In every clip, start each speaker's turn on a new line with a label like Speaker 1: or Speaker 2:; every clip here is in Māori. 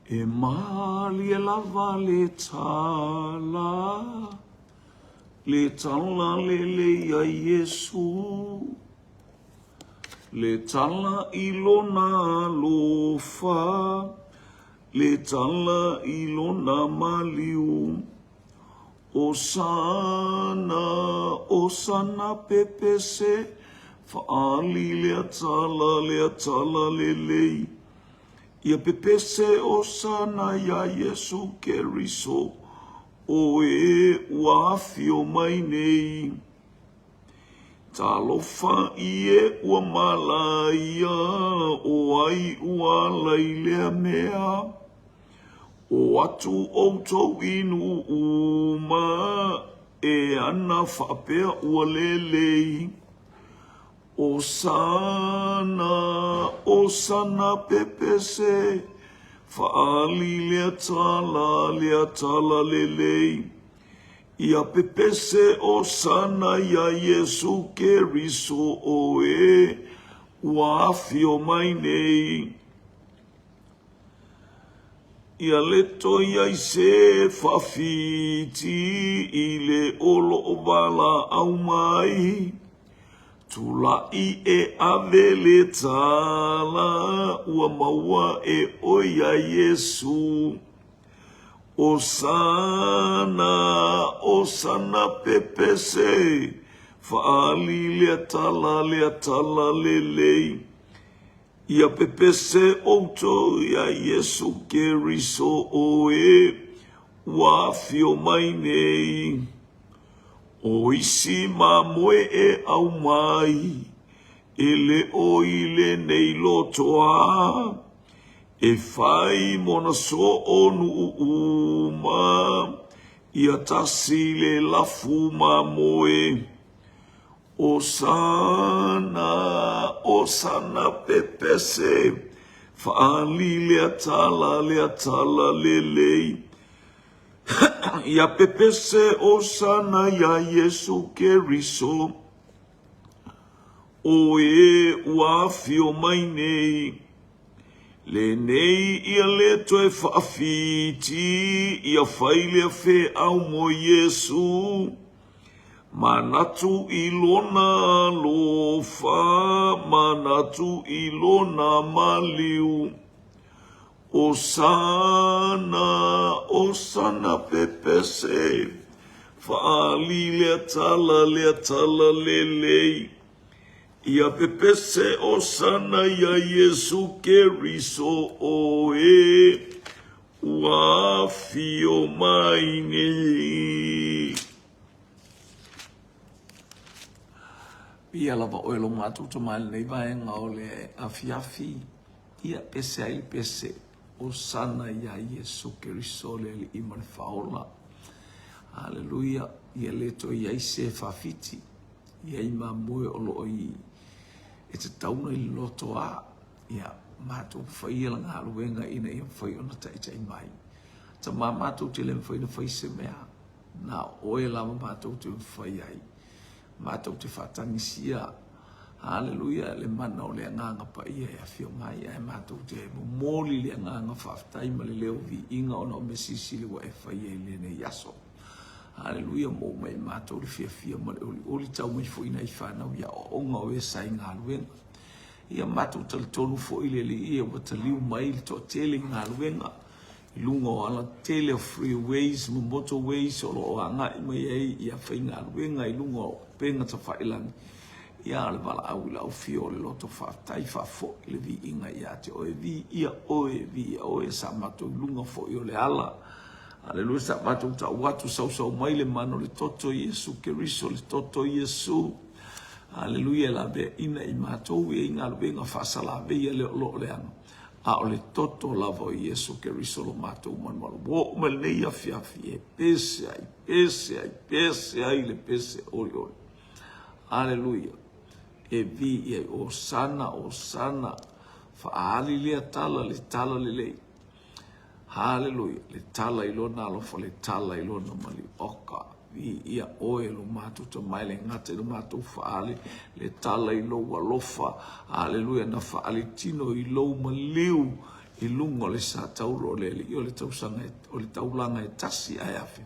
Speaker 1: E mali e lava le tala le ia Yesu. Le tala ilona lofa, le tala ilona maliu. Osana pepese, faali le tala le lei. Ia pepese osana ya Yesu Keriso, oe wafio mai nei. Talofa ie ua malaia, o ai ua lailea mea. O atu outou inu uma, e ana whapea ua lelei. Osana pepese, faali lea tala lelei. Ia pepese osana ya Yesu Keriso oe, wafio mai nei. Ia leto ia se fafiti ile olo obala au mai. Tulai e avele tala ua maua e oia Yesu. Osana pepese, faali lea tala lelei. Ia pepese outo ia Yesu Keriso oe, wafio mai nei. O isi mamoe e au mai, ele oile nei lotoa. E fai mona so onu uma, ia tasile lafu mamoe. Osana pepese, faali lea tala lelei. Ia pepese osana ya Yesu Keriso, oe wafio mai nei. Le nei ia leto e faafiti, ia faile fe au mo Yesu. Manatu ilona lofa, manatu ilona maliu. Osana pepese, faali lea tala lelei. Ia pepese osana ya Yesu Keriso oe, wafio mai nei. Ia lava oelo matu tamale nei vaenga o le afiafi. Ia pese ai pese osana ya Yesu Keriso le iman faola. Haleluya. Ia leto ia ise fafiti. Ia ima moe olo oi. E te tauna i loto a. Ia matu whaia langa haluenga ina ia whai ona taitai mai. Ta matu te le whai na whai se mea. Na oe lama matu te whai ai. Matu te whatangisia. Haleluya, le mana o le nganga pa ia e afio mai e matu te moli le nganga whaftai ma le leo vi inga ona o mesisi le wa e whai e le ne yaso. Haleluya, mo mai matu le fia ma le oli tau mai fo ina i whanau ia o onga o e sai ngā luenga. Ia matu tal tonu fo ile le ia wa taliu mai le to tele ngā luenga. Lunga o ala tele o freeways, ma motorways o lo anga i mai ei ia whai ngā luenga i lunga o penga ta whailangi. Ia le wala au lau fio le loto whaftai whafo le vi inga ia te oe vi ia oe sa mato lunga fo i o le ala. Aleluia sa mato ta watu sau mai le mano le toto Yesu Keriso le toto Yesu. Aleluia la be ina i mato e inga le venga whasa la be ia le lo le anga. A o le toto lavo Yesu Keriso lo mato manualo. Wo umel ne ia fiafi e pese ai le pese oi. Aleluia. E vi e osana faali lea tala le lei. Haleluya, le tala ilona alofa le tala ilona mali oka. Vi ia oe lo matu ta mai le ngate lo matu faali le tala ilo alofa. Haleluya, na faali tino ilo maliu lunga o le sa tauro le o le tausanga o le taulanga e tasi ai afe.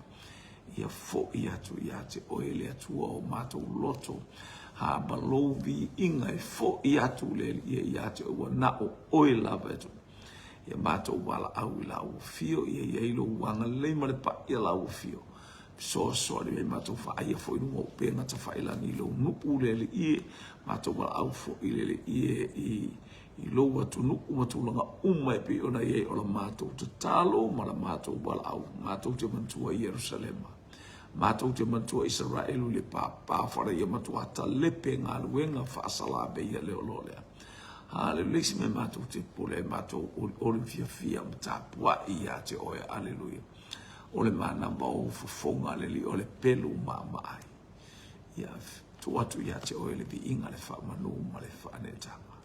Speaker 1: Ia fo ia tu ia te oe le atua o mātou loto. Ha balovi inga e fo ia tu le ia te ua na o oe lava etu. Ia mātou wala au i lau fio, ia ilo wanga leima le pa ia lau fio. So le mātou wha aia fo inu o penga ta whaila ni lo nuku le ie, mātou wala au fo i le ie i lo watu nuku matulanga umai pe ona ie o la mātou te talo, ma la mātou wala au, mātou te mantua i Yerusalema. Mātou te mantua Israelu le pāwhara ia matua ta lepe ngā luenga whaasala be ia leo lolea. Leisi me mātou te pole, mātou ori fia mtapua i a te oe, aleluia. Ole mana mau fofonga le li ole pelu mamai. Ia tuatu ia te oe le bi inga le wha manu ma le wha anetanga.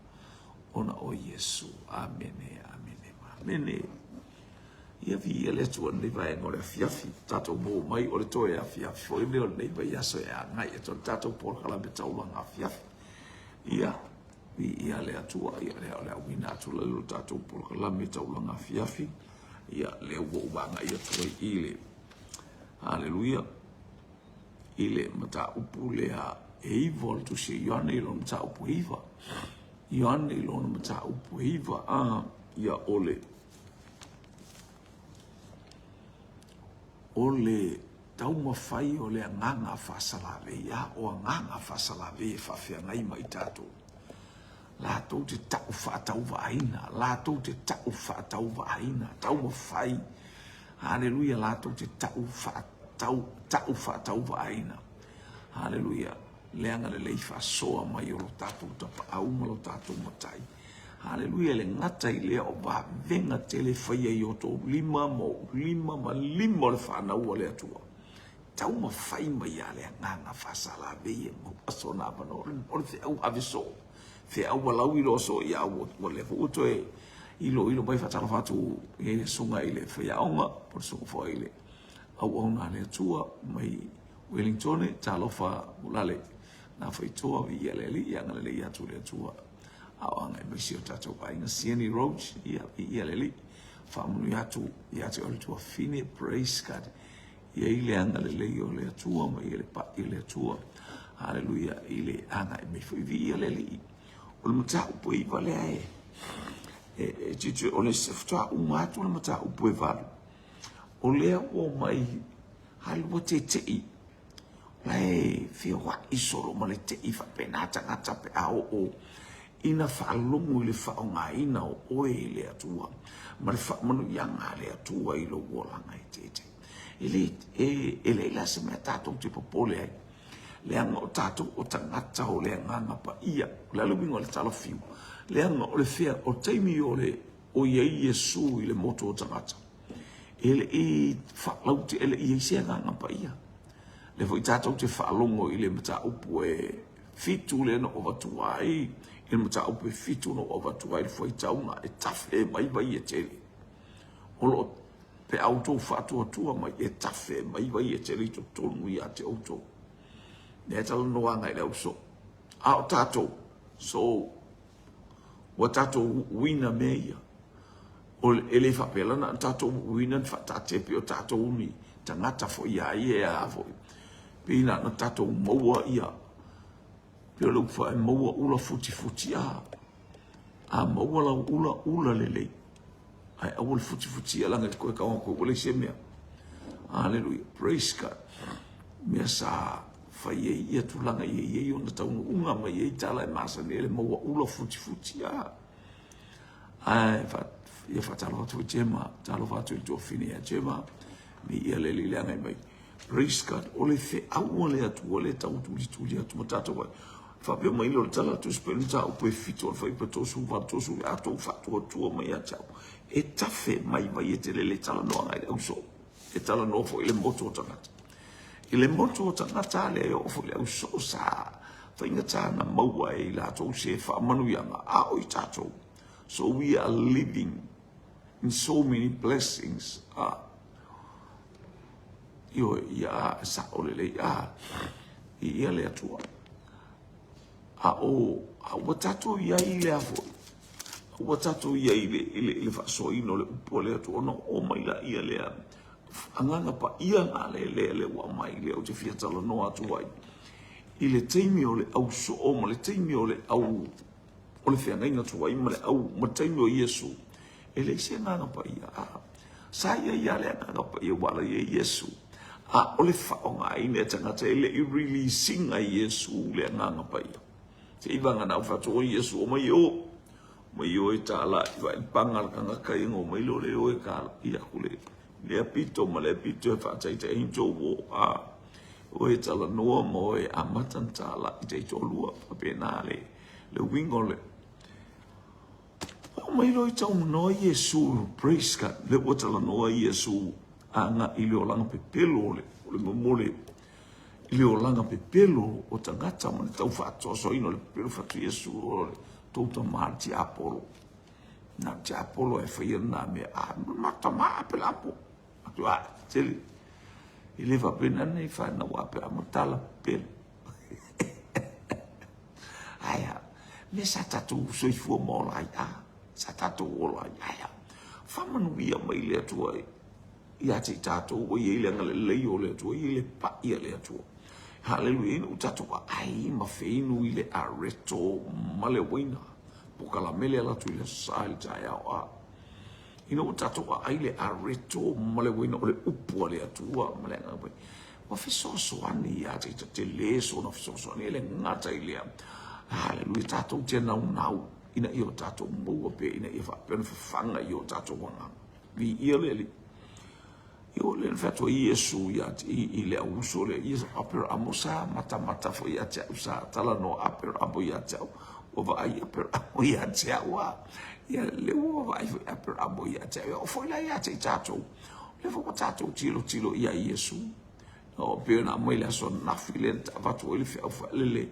Speaker 1: Ona o Yesu, amene, amene, amene. Ia vi ia le tuan le vai ngore fiafi, tato mo mai ole toe a fiafi, fo ile ole le vai aso e a ngai e ton tato por kala me taulanga fiafi. Ia, vi ia le atua, ia le ole awina atu le lo tato por kala me taulanga fiafi. Ia le wanga ia toi ile. Haleluia. Ile mata upu lea eivol tu se Ioane ilo mata upu iwa. Ioane ilo mata upu iwa. Ia ole. Ole tau mawhai o lea nganga whasalave. Ia o nganga whasalave e whawhia ngai mai tātou. La tau te tau whaatau waaina, la tau te tau whaatau waaina, tau mawhai. Haleluia, la tau te tau whaatau waaina. Haleluia, leanga le leifa soa mai o lo tātou tapa au ma lo tātou matai. Haleluia, le ngatai lea o wa venga tele whaia i o tō lima ma lima le whanau a lea tua. Tau mawhai mai a lea nganga whasala vei e ngupaso nā pano, o le te au aviso. Fe au walau ilo so ia o le futo e ilo mai fatala fatu e sunga ile fe aonga por so fo ile au ona le tua mai Wellington talo fa ulale na foi toa vi ile ia ngale le ia tu le tua au anga me sio tato pa ina sieni roach ia le fa mulu ia tu ole tua fine praise God ia ile ngale le yo le tua mai ile pa ile tua haleluia ile anga me foi vi ile le o le mata upo i vale e o le sefta umatu le mata upo i vale o le o mai halwa te lai fia wa isoro ma le te ifa penata ngata pe o ina whaalongu i le whaonga ina o oe le atua ma le whaamanu ianga le atua i lo wolanga i te e le ila se mea tātou te popole ai leanga o tātou o tangata o leanga ngapa ia, le alumingo le talo fiu, leanga o le fea o teimi o le o iei Yesu i le moto o tangata. Ele i whalauti, ele i eisea ngapa ia. Le fo i tātou te whaalongo i le mata upu e fitu le no o watuai, i le mata upu e fitu no o watuai, le fo i taunga e tafe mai vai e tele. Olo pe auto whatua tua mai e tafe mai vai e tele to tonu i a te auto. Ne tala noa ngai leo so. A o tātou. So, wa tātou wina meia. O ele whapelana, tātou wina whatatepe o tātou uni. Tangata fo ia e a fo. Pina na tātou maua ia. Pio lau wha e maua ula futi a. A maua lau ula lelei. Ai awal futi a langa te koe kawan koe. Wale se mea. Hallelujah. Praise God. Mea sa fai ia tulanga ia ona taunu unga mai ia tala e masa nele maua ula futi a. Ai ia fatalo atu jema, talo fatu i tō fini a jema, ni ia le lileanga mai. Praise God, ole fe aua le atu, ole tau tuli atu matata wai. Fapio mai lo tala atu spenu tau pe fito, fai pe tosu, vatosu, ato fatu atua mai a tau. E tafe mai vai e te le tala noa ngai le auso. E tala noa fo ile moto o tangata. I le moto o tangata le o fo le au so sa whaingata na maua e la tau se whaamanuianga a o i tātou. So we are living in so many blessings. Io ia sa o le ia le atua. A o a o tātou ia i le afo. ua tatou ia ile fa'asoaina o le upu le atu ona o mai la ia lea agaga paia galele le ua mai lea o te fiatalanoa atu ai i le taimi o le au so'o ma le taimi o le au o le feagaiga atu ai ma le au ma taimi o Iesu e leisi agaga paia sa ia le agaga paia ua ia Iesu o le fa'aogāina e tagata e le'i releasinga Iesu le agaga paia te ivaga na fatu o Iesu o mai o e tala i vai panga le kangaka i ngō mai lo le o e ka i aku le apito ma le apito e whaatai te hinto o e tala noa mo e amatan tala i te ito lua papena le wingo le o mai lo i tau noa Iesu praise God le o tala noa Iesu anga i leo langa pe pelo o le mamole i leo langa pe pelo o tangata ma le tau whaatoso ino le pelo whatu Iesu o le tota mar ti Apolo na ti Apolo e whaia na me mata maa pe lapo atua tele i lewa pena nei whaina wape amatala pelo aya me sa tatu soifua mola sa tatu ola aya whamanu ia mai le atua ia te tatou o ia le leo le atua ia le pa ia le atua haleluia ina utatua ai ma feinu i le areto ma le waina poka la mele ala tu i le sai tai au ina utatua ai le areto ma le waina o le upua le atua ma le ngapai wa fesoasoani ia te leso na fesoasoani le ngata i lea haleluia tatou te nau ina i o tatou maua pe ina i whapena whanga i o tatou wanga vi ia le io le fatto Iesu ia i le uso le Iesu aper amosa mata fo ia te usa tala no aper abo ia te o va ai aper abo ia te wa ia le o va ai aper abo ia te o foi la ia te tato le fo tato tilo ia Iesu o pe na mo ile so na filent va to ile fa le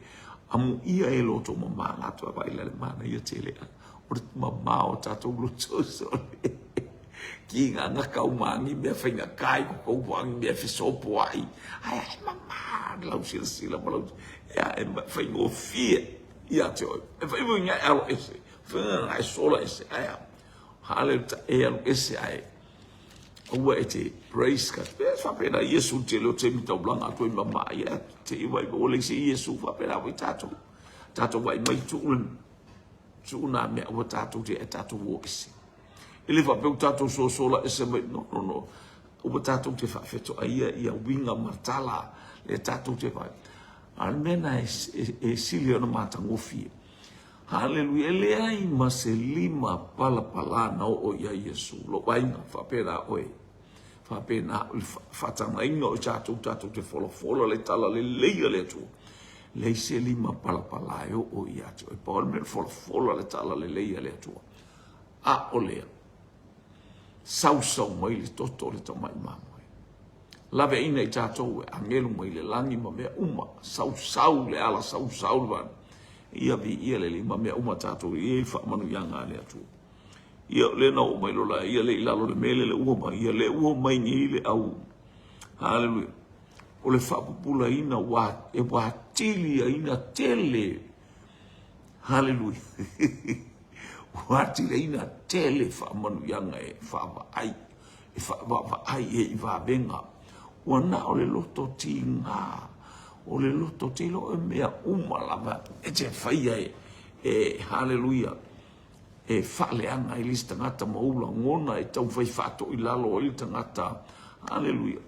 Speaker 1: amu ia e lo to mama na to va ile mana ia te le o mama o tato blu so ki nga kau mangi me whainga kai ko kou wangi me whisopo ai ai mama lau sila malau e whainga o fia ia te oi e whainga ngai alo ese whainga ngai sola ese ai hale ta e alo ese ai ua e te praise ka e whapena Iesu te leo te mitau blanga atu i mama ia te iwai o leise Iesu whapena wai tato wai mai tuuna mea ua tato te e tato wo ese ele va pe tato sola ese no o tato te fa feto ia winga martala le tato te vai almena e silio no mata ngofi haleluia le ai maselima pala na o ia Yesu lo vaina fa pera oi fa pena fa tanga ingo tato te folo le tala le tu le selima pala o ia tu e pol me folo le tala le tu ole sau mai le toto le tamai mamoi lave ina i tatou e angelu mai le langi ma mea uma sau le ala sau van ia vi ia le lima mea uma tatou i fa manu yanga le atu ia le na o mai lola ia le ilalo le mele le ua mai ia le ua mai ni le au haleluia o le fa pupula ina wa tili ina tele haleluia wati le ina tele fa manu yanga e fa ai e va benga wana o le loto tinga o le loto tilo e mea uma lava e te faia e haleluia e fa le anga i lista ngata maula ngona e tau fai fato i lalo i tangata haleluia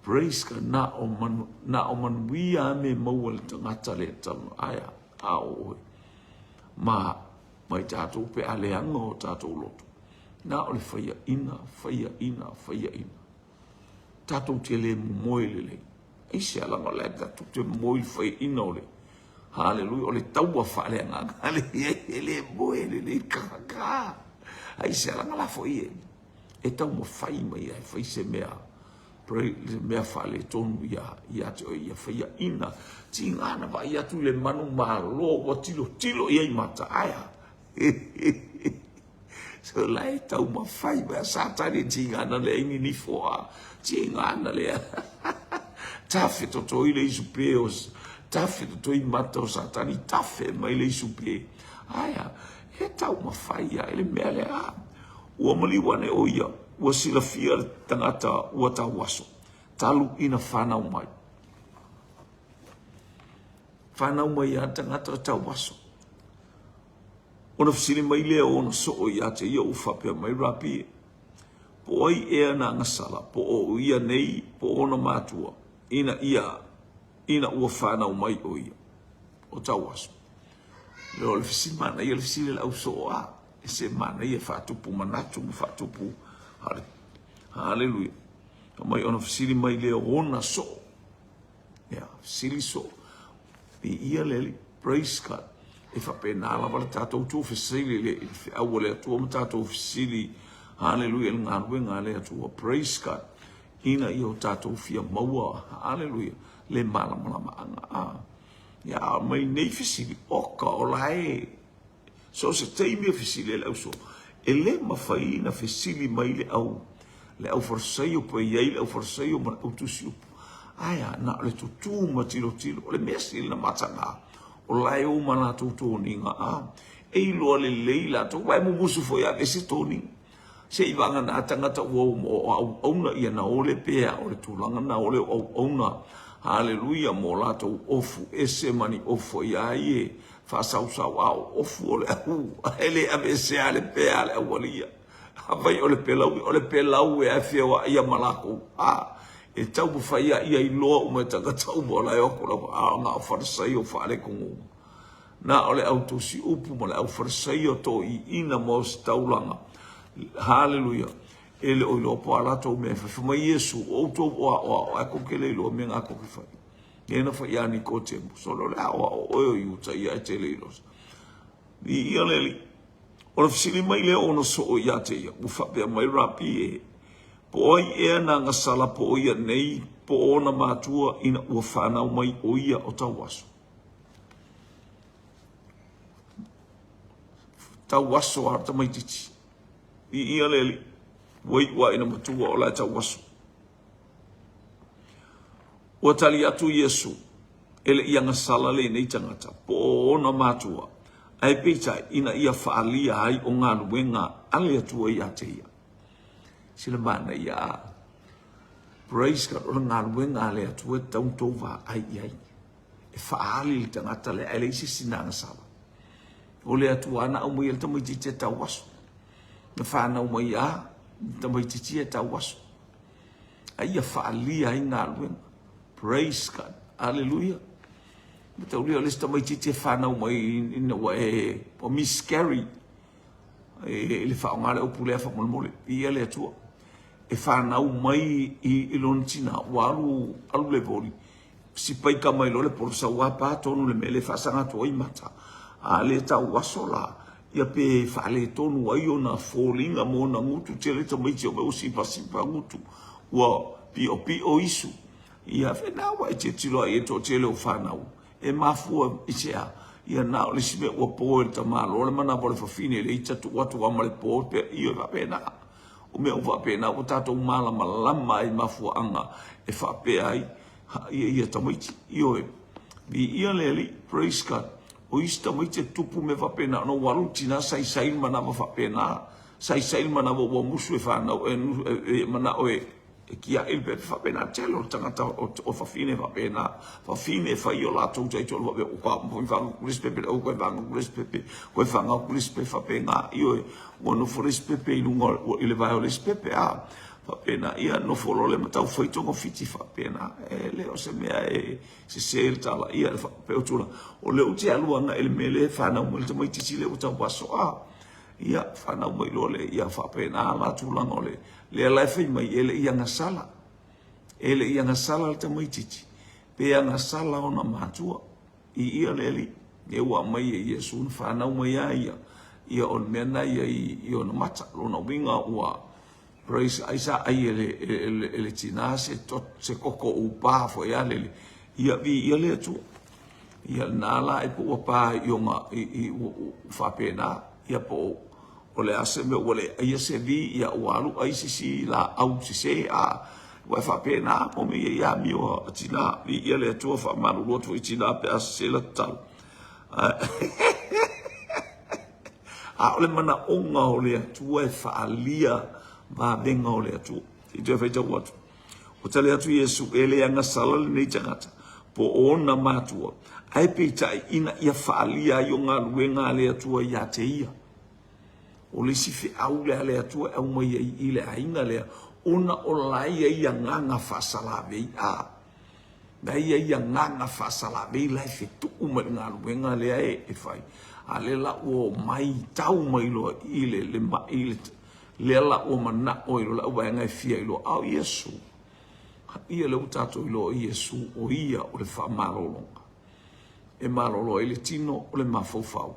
Speaker 1: praise ka na o manu wia me maua le tangata le talo aya ao mai tātou pe aleanga o tātou loto. Nā ole whaia ina. Tātou te le moe le. Eise alanga le tātou te moe whaia ina ole. Hallelujah, ole taua whaaleanga. Le moe le kaka. Eise alanga la whaia. E tau mo whai mai ai whai se mea. Le mea whaale tonu ia te oi ia whaia ina. Ti ngana wa ia tu le manu malo wa tilo ia i mata aya. So lai tau ma fai ba satani tingana le ini ni foa tingana le tafe to ileisupeos tafe to i mata o satani tafe mai le isupe aya he tau mawhaia ele mea lea. Ua maliwane o ia, ua sila fia tangata ua tau waso. Talu ina whanau mai. Whanau mai a tangata tau waso. Ona fisili mai lea ona soo ia te ia uwhapea mai rapi. Po ai ea na ngasala, po o ia nei, po ona mātua. Ina ua whanau mai o ia. O tau waso. Leo le fisili mana ia le fisili lau soo a. E se mana ia whatupu manatu mu whatupu. Hallelujah. Mai ona fisili mai lea ona soo. Ya, fisili soo. Ni ia leli, praise God. E whapena ala wala tātou tū fisili le, au le atua ma tātou fisili. Hallelujah, ngā ruenga le atua, praise God. Ina i o tātou fia maua, hallelujah. Le malama anga. Ya, mai nei fisili, oka o lae. So se teimia fisili le au so. E le mawhaina fisili mai le au. Le au farsaio po iei, le au farsaio ma au tusi upu. Aya, na le tutu ma tilo. Le mesi na matanga. O lai o mana tutu ni nga. E ilo le leila to. Wai mu musu fo ya vesi toni. Se ivanga na tangata uo mo auna ia na ole pea. Ole tulanga na ole auna. Hallelujah, mo lato ofu. Ese mani ofu ya ie. Fasau au ofu ole au. Ele avese ale pea ale awalia. Havai ole pelau e afia wa ia malako. E tau bufaya ia iloa umetanga tau bola e okula nga farsai o fale kungu. Na ole autosi upu mo le au farsai o to I ina mo staulanga. Hallelujah. Ele o ilo po alato me fa Yesu o to o akokele ilo me ngako ki fai. Ngena fa ya ni ko tempo solo la o yu ta ia tele ilos. Ni ia leli. Ona fisili mai le ona so o ia te ia. Ufa pe mai rapi e. Po ai ea na ngasala po ia nei, po ona mātua ina ua whanau mai o ia o tau waso. Tau waso harta mai titi. I ia leli, wai ua ina matua o lai tau waso. Ua tali atu Yesu, ele ia ngasala le nei tangata, po ona mātua. Ai peitai ina ia whaalia ai o ngā luenga ale atua ia te ia. Sila mana ia praise God orang ngalwe ngale atua tau tova ai ai e faali le tangata le ele isi sinanga sala o le atua ana umu il tamu titi tau waso na whana umu ia tamu titi tau waso ai ia faali ai ngalwe praise God hallelujah tau lia le tamu titi whana umu ina wa e po miscarry e le whaongare upu lea whamolmole ia le atua e whanau mai I lontina waru alu le voli si pai ka mai lo le porsa wapa tonu le mele whasanga to I mata a le tau wasola ia pe whale tonu ai o na fōlinga mo na ngutu te le tamaiti o me usipa ngutu ua pio isu ia whenawa e te tilo e to te le o whanau e mafua I te a ia na le sime ua po e tamalo le mana vole whawhine le itatu watu amale po pe ia wapena o me uwa pena o tatou malama lama I mafua anga e whapea ai ia tamaiti io e ia leli praise God o isi tamaiti tupu me whapena no warutina sai mana whapena sai mana wa musu e whanau e mana o e kia ilpe whapena telo tangata o whawhine whapena whawhine whai o latou taitolo wape o kwa mwhangu kurispepe o koe whangu kurispepe koe whangu kurispepe whapena io e o no furispepe ilunga o ile vai o lispepe a whapena ia no folole matau whaitonga fiti whapena e leo se mea e se seil tala ia whapeo tula o leo te aluanga ele mele whanau mo le tamaiti le o tau waso a ia whanau mai lole ia whapena la tulanga ole le alai mai ele ia ngasala le tamaititi pe ngasala ona matua I ia leli e ua mai e Yesu whanau mai ia on mena ia ona mata lona winga ua praise aisa ai ele tina se koko upa fo ia leli ia le tu ia nala e po pa yonga I whapena ia po o le ase me ole ia se vi ia walu ai sisi la au sisi a wa fa pena o me ia mio tina ia le tu fa malu lo tu tina pe ase la tal A ole mana onga ole atua e whaalia ma benga ole atua. I te whai tau atu. O tale atu Yesu ele anga salale nei tangata. Po ona matua. Ai pe tai ina ia whaalia i o ngā luenga ale atua ia te ia. O le si fe au le ale atua au mai i le ainga lea. Ona o lai ia nganga whasalawe i a. Dai ia nganga whasalawe i lai fe tuku mai ngā luenga lea e whai. A le la o mai tau mai loa i le ma i le la o mana o i lo la ua ngai fia i lo au Yesu. Ia le utato i lo Yesu o ia o le wha marolonga. E marolo i le tino o le mafaufau.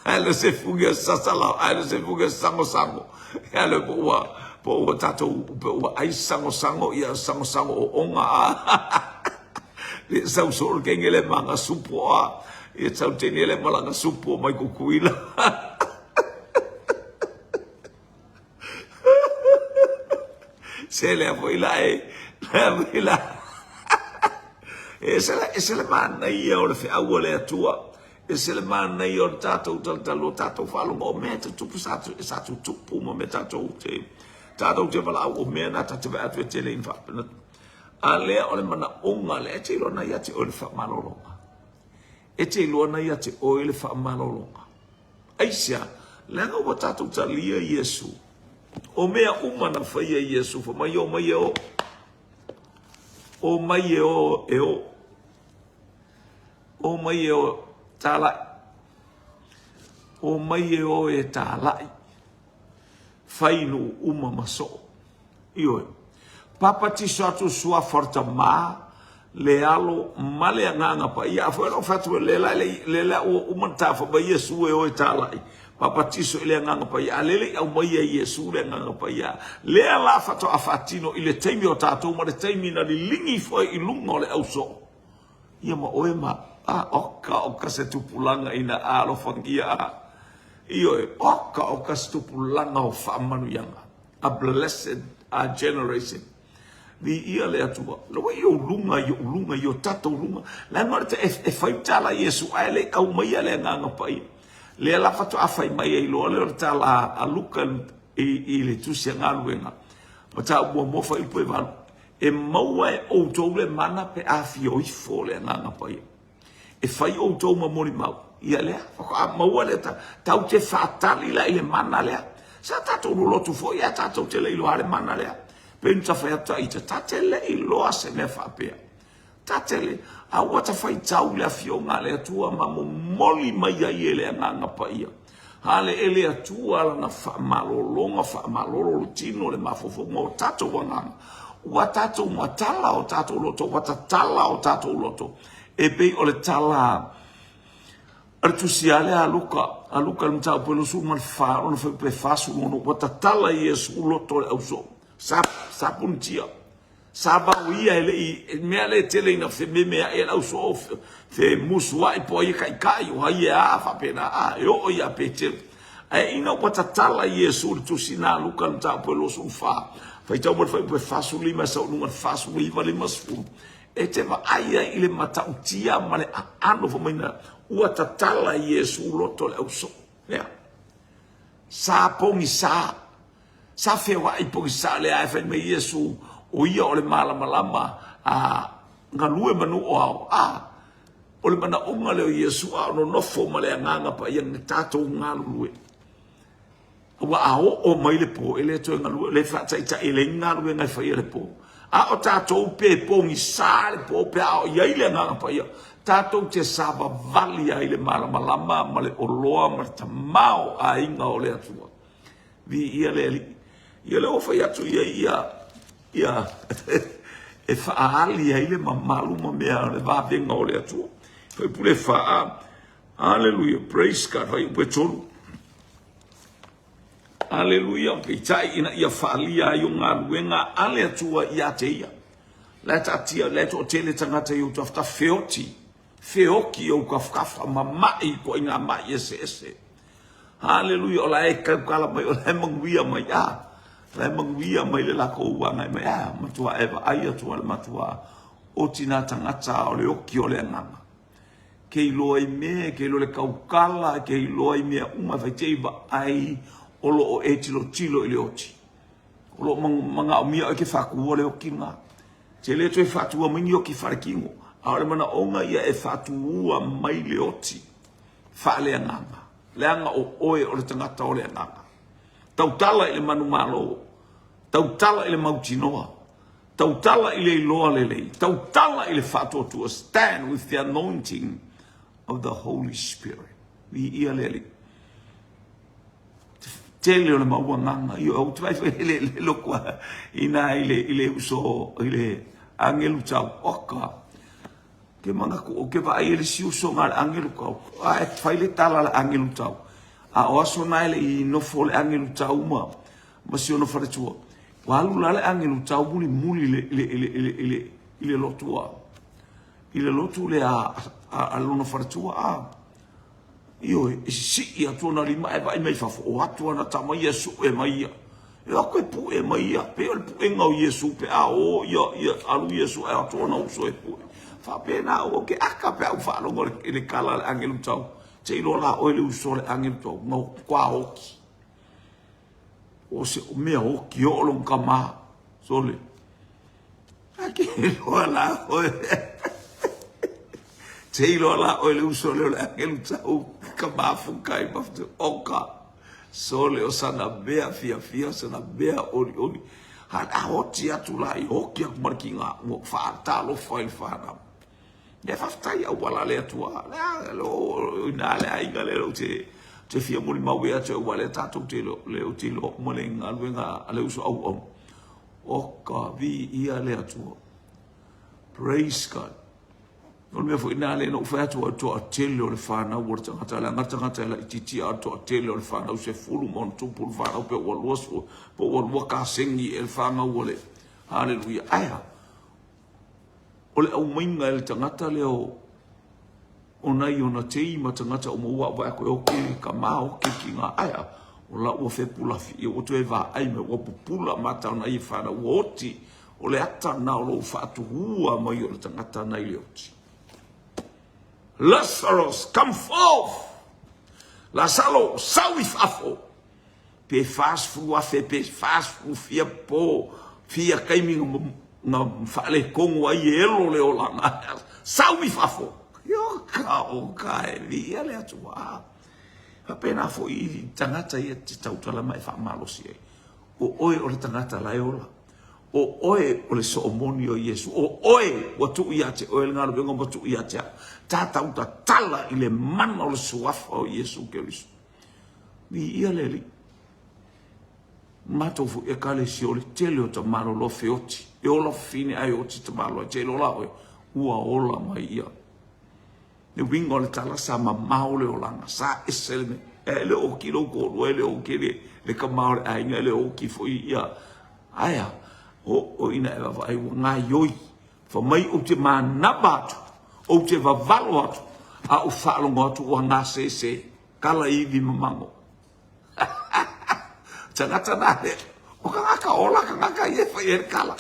Speaker 1: Ele se fuga sasala, ele se fuga sango. Ele po ua tato ua ai sango ia sango o onga. Le sau sol kengele manga supo a. Ia sau tenele malanga supo mai kukuila. Se le apoila se le mana ia o le fe au le atua. E se le mana ia o le tatou talo tatou whalonga o mea te tupu satu tupu ma me tatou te wala o mea na tatewe atu e tele in whapena. A lea o le mana onga le e te ilona ia te o le whamalolonga. E te ilona ia te o le whamalolonga. Aisia, lenga o tatou talia Yesu. O mea umana whaia Yesu, fa mai o mai e o. O mai e o e o. O mai e o tālai. O mai e o e tālai. Whainu uma maso. Ioi. Papa tiso atu sua forta ma. Le alo male nganga pa. Ia fuero fatu le la o umantafa ba Yesu e o e tālai. Papa tiso ile nganga pa ia lele au mai e Yesu le nganga pa ia le la fato afatino ile taimi o tatou ma le taimi na li lingi foi i lunga le au so ia ma oe ma oka se tupulanga ina alo fangia io oka se tupulanga o famanu yanga a blessed generation di ia le atua lo io lunga io tatou lunga la morte e fai tala Yesu ale au mai le nganga pa ia le la fatu afai mai e lo le tala a luka i le tusia ngaluenga ma ta mo mo fa i po van e maua e o to le mana pe afi o i fo le nganga pai e fai o to ma mori mau ia le fa maua le ta u te fatali la ile mana le sa ta to lo tu fo ia ta to te le lo ale mana le pensa fa ta i ta te le i lo se me fa pe ta te le a wata fai tau le afionga le atua ma mo moli mai ai ele nganga pa ia. Hale ele atua la na whamalolo tino le mafofo mo tato wanganga. Ua tato matala o tato loto, wata tala o tato loto. E pei o le tala artusiale a luka le mtau pelo su man fa, ona fai pe fasu mono, wata tala Yesu loto le auso. Sapuntia. Saba uia ele mea le tele ina fe mea e la uso fe musua i po i kai o hai a fa pena o ia pete e ina wata tala Yesu tu sina luka nta po lo so fa tau mo fa fasu lima sa no fasu lima su e te va aia ile mata utia male ano fo mina wata tala Yesu loto le uso ya sa pongi sa fe wa i pongi sa le ai fe me Yesu o ia o le malama nga lue manu o au o le mana onga leo Yesu no nofo ma le nganga pa ia tato nga lue wa o mai le po ele to nga lue le fa tsa ele nga lue nga fa le po o tato pe po mi sa le po pe o ia ile nganga pa ia tato te saba vali ai le malama ma le oloa ma tamao a inga o le atua vi ia le o fa ia tu ia e faali ai le mamalu ma mea le va venga o le atua foi pule fa hallelujah praise God vai pe tolu hallelujah pe tai ina ia faali ai nga luenga ale atua ia te ia let atia let o tele tangata eu tafta feoki o kafkafa mamai ko ina mai ese hallelujah ola e kala mai o le manguia mai la manguia mai le lako uanga mai matua eva ai atua le matua o tina tangata o le oki o le anganga. Kei loa I mea, kei lo le kaukala, kei loa I mea uma vai teiva ai o lo o e tilo I le oti. O lo manga o mia o ke whakua le oki ngā. Te le toi whatua mingi o ki wharekingo. Aore mana onga ia e whatua mai le oti. Whaale anganga. Le anga o oe o le tangata o le anganga. Tautala I le manu malo. Tautala I le mautinoa. Tautala I le iloa lelei. Tautala I le whatua to stand with the anointing of the Holy Spirit. Vi ia lele. Tele o le maua nganga. Io au tuai le lokua. Ina ile uso ile angelu tau. Oka. Ke manga ko o ke vai ele si uso ngal angelu kau. A e fai le tala le angelu tau. A o aso nai le I no fo le angelu tau ma. Ma si ono fare tua. Walu la le angelu tau muli le lotua. Ile lotu le a lono fare tua a. Io e si ia tuona lima e vai mai fafo. O atu ana tama Yesu e mai ia. E ako e pu e mai ia. Pe o le pu e ngau Yesu pe a o ia alu Yesu e atu ana uso e pu e. Fa pena o ke aka pe au fa longo le kala le angelu tau. Te ilo la o le uso le angelu tau. Ngau kwa oki. O se o mea oki o long kama. Sole. Ake ilo la o te ilo la o le uso le angelu tau. Kama fukai maftu oka. Sole o sana bea fia sana bea ori. Hana hoti atu lai oki aku mariki ngā. Mo whaatalo whail whanam. Ne whaftai au wala le atua. Lo ina le ainga le lo te fia muli maui atu au wale tatou te leo te lo mole ngā luenga a le uso au. Oka vi ia le atua. Praise God. Non me foi ina le no fa atua to atele o le whana ua tangata le ngata la ititi ato atele o le whana se fulu mon tupu le whana pe ua luasu po ua luaka sengi e le whana ua le. Hallelujah. Aya. O le au mainga e le tangata leo o nai o na te ima tangata o maua wa koe o ke ka mao ke ki ngā aya o la ua whepula fi o tu e wā aime ua pupula mata o nai whana ua oti o le ata na o lo whaatu hua mai o le tangata nai le oti. Lazarus, come forth! Lazaro, sawi fafo! Pe fast fu afe, pe fast fu fia po, fia kaimi nga whaale kongo ai elo leo langa. Sawi fafo! Yo ka o ka e via le atua. Hapena fo I tangata I te tautala mai whamalosi e. O oe o le tangata lai ola. O oe o le soomoni o Yesu. O oe watu iate, oe le ngaro bengo watu iate. Tata uta tala I le mana o le suafa o Yesu Keriso. Ni ia leli. Matofu e kale si o le tele o ta maro lo feoti. E ola fine ai oti ta maro. Te lo la oe. Ua ola mai ia. Ne wingo le tala sa ma maule o langa. Sa eselme. E le oki lo koro. E le oki le ka maure ainga. E le oki fo ia. Aya. O ina e wawa ai ngā ioi. Fa mai o te maa nabatu. O te wawalo atu. A o whaalongo atu o ngā se. Kala iwi mamango. Tangata nare. O ka ngaka ola ka ngaka ie whai e kala.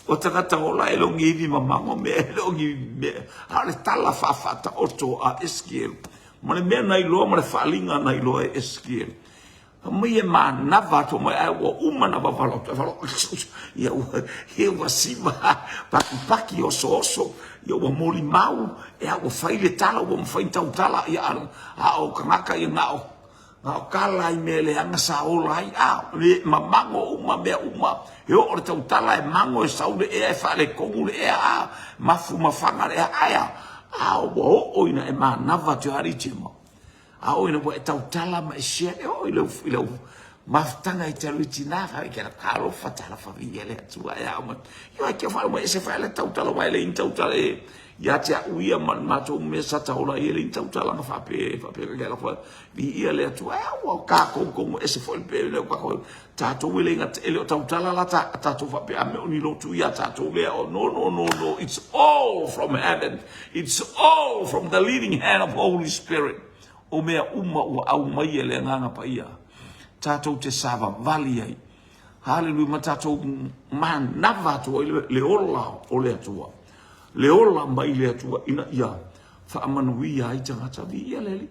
Speaker 1: O tangata ola e longi iwi mamango me e longi me. Hale tala whawhata oto a Eskiel. Mane mea nai loa mane whaalinga nai loa e Eskiel. Mai e maa navato mai ai ua umana wawalo. Ia ua sima paki oso. Ia ua moli mau. Ia ua whaile tala ua mwhain tau tala. Ia anu. Ao kangaka i ngao. Ngao kala I mele anga sa ola ai. Le mamango uma mea uma. E o le tau tala e mango e saule e whale kongu le e mafu mawhanga le aya. Ao ua oina e maa navato hari temo. Ao ina wa e tau tala ma e shea e o ilau maftanga I te ruti nā whai kera kāro whatala whawi ele atua e au man. Io ai kia whare ma e se whaile tau tala wa ele in tau tala e ia te a uia man mato me sata ola ele in tau tala nga whape ka kera wha vi ia le atua e au au kā kongo e se whaile pe leo kako tātou ele inga ele o tau tala la tātou whape a me o ni lotu ia tātou lea o no it's all from heaven, it's all from the leading hand of Holy Spirit. O mea uma ua au mai e le nganga pa ia. Tātou te sava vali ai. Hallelujah, ma tātou man nava atua le ola o le atua. Leola mai le atua ina ia. Whaamanui ia i tangata vi ia leli.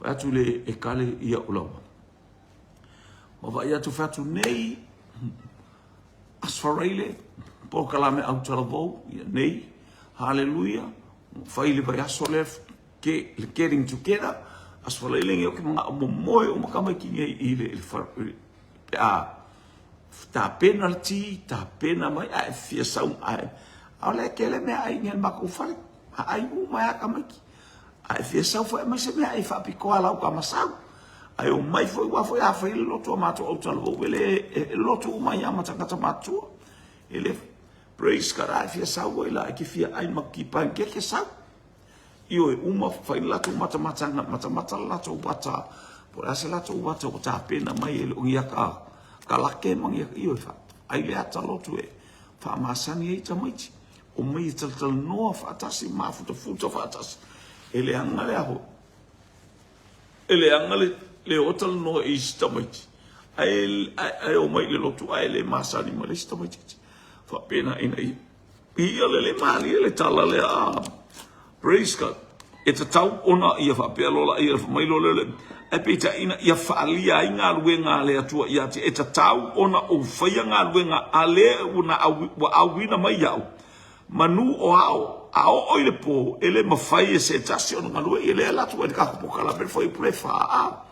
Speaker 1: Atu le e kale ia ulawa. Ma vai atu whatu nei. Asfareile. Po kalame au talavou. Ia nei. Hallelujah. Whaile vai asolef. Ke le getting together. Asfareile ngi o ke mga momoe o makamai ki ngai i le pe a. Ta penalty. Ta pena mai a e fia saum ai. Ole kele me ai ngen maku fale. Ai u mai akamaki. Ai fia sau foi mai se me ai fa piko ala ka masau. Ai o mai foi wa foi a foi loto mato o talo ele loto mai ama tangata mato. Ele praise God ai fia sau ila ki fia ai maki pan ke sau. Io e uma fai lato mata lato bata. Por asa lato bata o ta pena mai ele o ia ka lake mangi io fa. Ai le ata loto e fa masani e tamaiti. O mai tal noa fa atasi ma futa fa atasi. Ele angale aho. Ele angale le hotel no istamaiti. Ai o mai le lotu ai le masani ma le istamaiti. Fa pena ina i. Ia le mali le tala le a. Praise God. E te tau ona ia fa pe lola ia fa mai lola le. E pita ina ia fa alia inga luenga le atua ia te. E te tau ona o faya ngā luenga ale una awina mai iau. Manu o ao oile po ele mafai se tasi ona ngalue ele ala tu ka ko kala per foi prefa a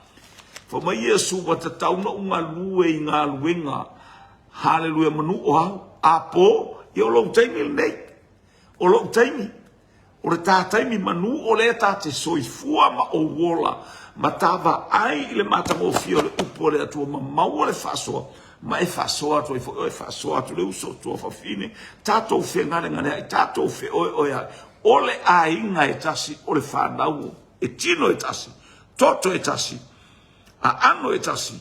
Speaker 1: fo mai Yesu wa tau no ngalue ngaluenga hallelujah manu o ao apo yo lo taimi nei o lo taimi o ta taimi manu o le ta te soifua ma o wola matava ai le mata mo fio le upo le tu ma le faso. Ma e fasoa tu e fasoa tu le uso tu fa fine tato fe ngale tato fe ole a inga e tasi ole fa dau e tino e tasi toto e tasi a anno e tasi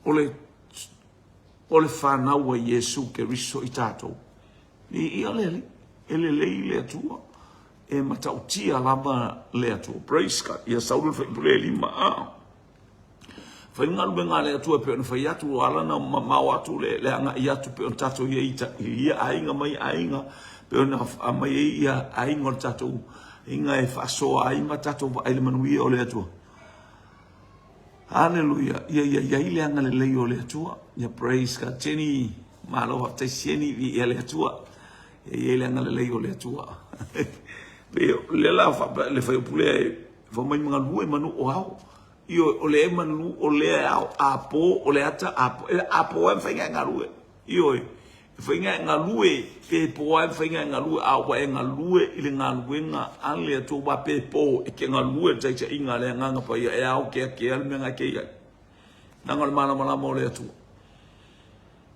Speaker 1: ole fa nau e Yesu ke riso i tato i ole ele le tua e matautia lama le tua praise God ia saulu fe bule lima Fai ngalu ngale atu pe on fai atu ala na mau atu le anga atu pe on tato ia ainga mai ainga pe on mai ia ainga tato inga e faso ainga tato ai le manui o le atu. Hallelujah. Ia ile anga le lei o le atu. Ia praise God. Teni malo te sieni vi le atu. Ia ile anga le lei o le atu. Pe le la fa le fai pule fa mai ngalu e manu o hao. Io o le manu o le apo o le ata apo e fenga ngalue io fenga ngalue pe po e fenga ngalue a wa ngalue ile ngalue nga ale to ba pe po e ke ngalue tsa inga le nganga pa e au ke al menga ke ya nangal mala mo le tu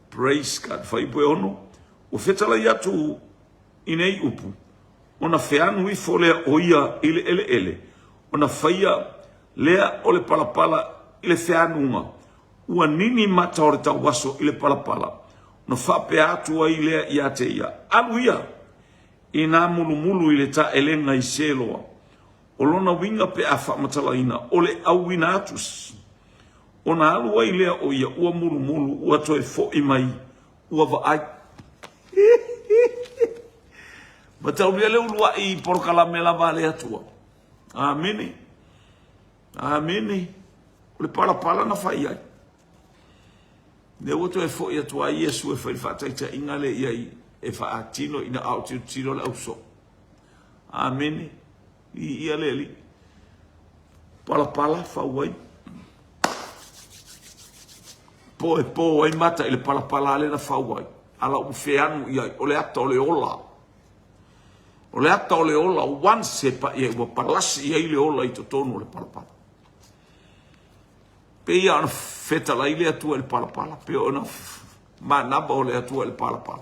Speaker 1: praise God fai po ono o fetala ya tu inei upu ona feanu I fole o ia ele ona faia lea ole palapala ile feanunga ua nini mata ore tau waso ile palapala no whape atu ai lea ia te ia alu ia ina mulu ile ta elenga I seloa o lona winga pe a whamatala ina ole au ina atus ona alu ai lea o ia ua mulu ua toe fo I mai ua va ai matau lea leo lua I porkala mela vale atua amene Amene. Le pala na fai ai. Ne woto e fo ia tua Yesu e fai fataita ingale ia e fa atino ina auto tiro la uso. Amene. Ia leli. Pala fa wai. Po ai mata ile pala le na fa wai. Ala u feanu ia ole ata ole ola. Ole ata ole ola once pa ia wa palasi ia ile ola I tonu le pala. Pe ia ona feta la ile atua le palapala. Pe ona manaba o le atua le palapala.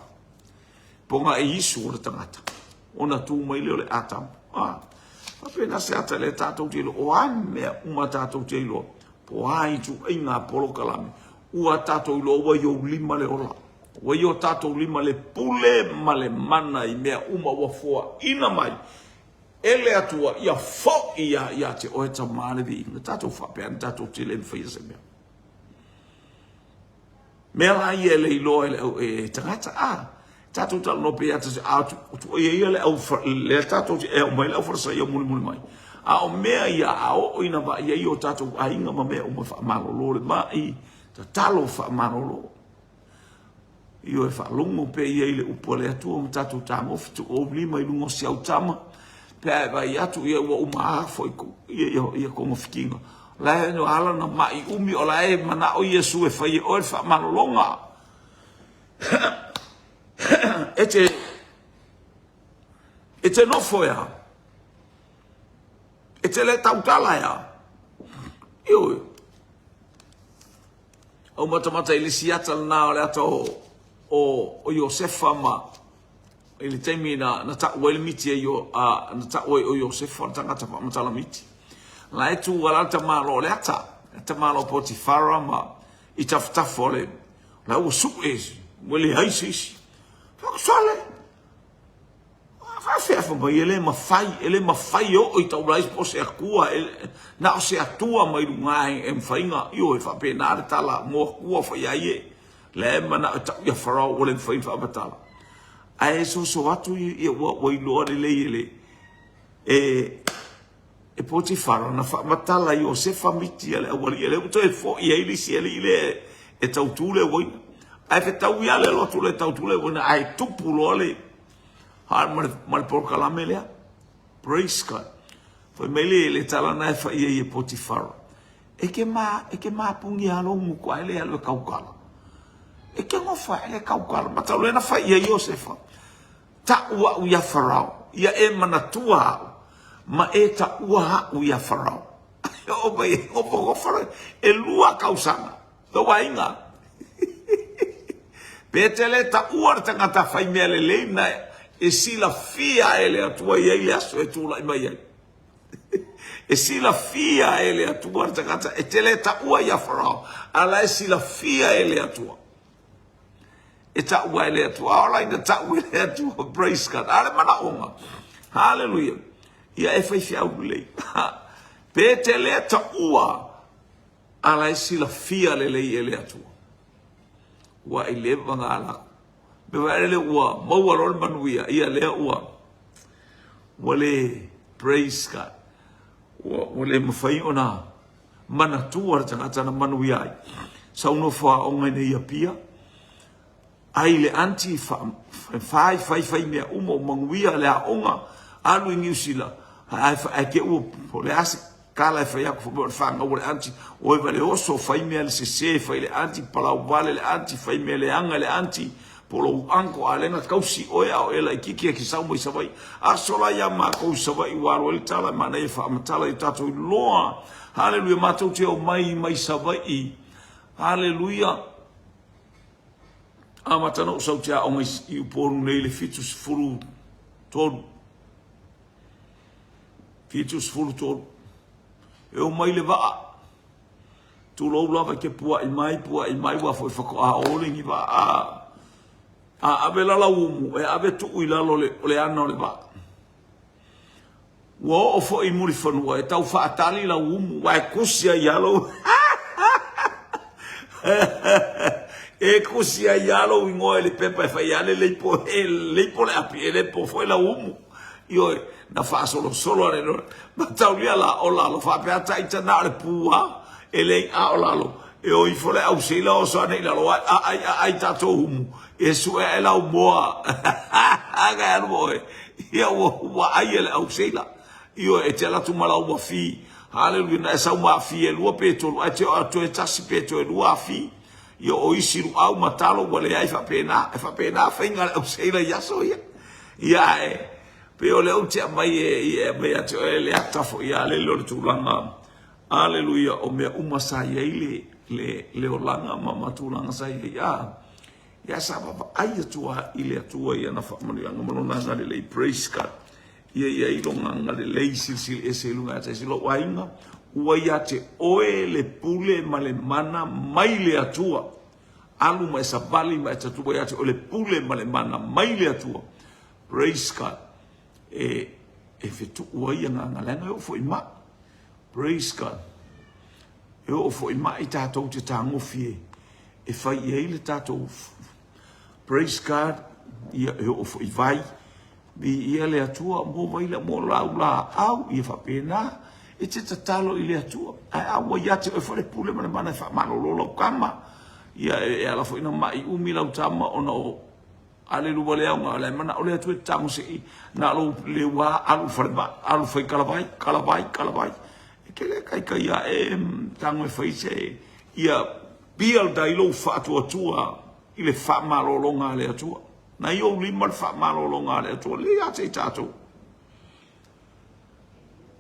Speaker 1: Ponga e isu o le tangata. Ona tu mai le o le atam. Pe na se ata le tatou tilo. O amea uma tatou tilo. Po haitu inga polo kalame. Ua tatou ilo wa yo lima le ola. Wa yo tatou lima le pule ma le mana I mea uma wafua ina mai. Ele atua ia fo ia te o ta male vi na tato fa pe tato te le fa se me me la ia le lo e tangata Tatou tala no pe ata se atu ia le au le tatou e o mai le au farsa ia muli mai. A o mea ia a o ina va ia o tatou ainga ma mea o ma fa malolo le mai ta talo fa malolo. Io e fa lungo pe ia ile upole atu o tatou tamo fitu o lima i lungo si au tama pe vai atu ia o uma foi ia ko fikinga. La no ala na mai umi o la e mana o Yesu e fai o fa malolonga. Ete no foia. Ete le tautala ya. Io. O matamata ili siatal na le ato o Josefa ma. Ili temi na ta wele miti yo na ta o Josefa tanga ta matala miti. La etu wala ta malo le ata. Ta malo Potifara ma itafole. La o su es. Wele haisi. Sole. Fa mai ele ma fai o ita rais po se akua na o se atua mai lungai em fainga io e fa pena tala mo kua fa ye le mana ta ya fara o le fa batala ai so atu i wo lo le e Potifara na fa batala io se fa miti ele o ele to e fo ele si ele e tautule wo ai fe tau ya le lo tu le tautule wo ai tupulo le har mal por kalamelea praise God foi mele le tala na fa ye Potifara e ke ma pungi alo mu ko ele alo kaukala e ke ngo fa ele kaukala ma tau na fa ye Josefa ta ua ya farao ya e manatua ma e ta ua ya farao o bai o po farao e lua kausanga to wainga petele ta ua tanga ta fa mele le na e sila fia ele atua ia ile aso e tula mai e sila fia ele atua takata e tele ta ua ya farao ala e sila fia ele atua e ta ua ele atua ala ina ta ua ele atua praise God ale mana onga hallelujah ia e fai fia ule pe tele ta ua ala e sila fia lele ele atua ua ile vanga ala bewa ele ua maua rol manuia ia lea ua wale praise God wale mawhai ona manatua tangata na manuia ai sauno wha o ngai nei apia ai le anti fai mea uma o manguia lea onga alu ingi usila ai ke ua po le ase kala e whai aku fubor whanga o le anti oi vale oso fai mea le sese fai le anti palau vale le anti fai mea le anga le anti polo anko alena kausi oya o ela ikiki ki sau mai savai asola ya ma ko savai waro el tala mana e fa matala i tatu loa haleluya matou te o mai savai haleluya amatano sau te o mai i poru nei le fitus furu todo e o mai le va tu lo lava ke pua i mai wa foi fako a olingi va abe la umu e abe tu ilalo le ana le ba wo o fo i muri fonu e tau fa atali la umu wa kusia yalo e kusia yalo ngo ele pepa fa yale le po le api le po fo la umu io na fa solo ale no ma tau la o la lo fa pe ata itana le pua ele a o la lo e o i fole au sila o sa nei la lo ai tato umu e su e la moa aga erbo ia wa ai ele au sila io e te la tu mala wa fi haleluya na sa ma fi e lo peto a te to e tasi peto e lo fi io o isiru au matalo wale ai fa pena finga au sila ya so ia e pe o le o te mai e me a te le ata fo ia le lo tu langa haleluya o me uma sa ile le olanga mama tu langa sa ile ya sababa ai tua ile tua ia na fa mani anga mona na le praise God ia ilonga ngale le sil ese lunga te silo wainga uia te oe le pule male mana mai le atua alu mai sabali mai tatua ia te o le pule male mana mai le atua praise God e fetu uia nganga o fo ima praise God e o fo ima i tatou te tango fie e fai e le tatou praise God ia e o fo i vai bi ia le atua mo vai le mo la au ia fa pena e te tatalo i le atua ai au ia te e fore pule mana fa malolo kama ia e ala fo ina mai umi la utama ona o ale lu wale nga ale mana ole atu tangu se na lo le wa alu farba alu foi kalabai ke le kai ia tangu e foi se ia bial dai lo fa atua i le fa malolo nga le atua na yo li mal fa malolo nga le atua le ia te tato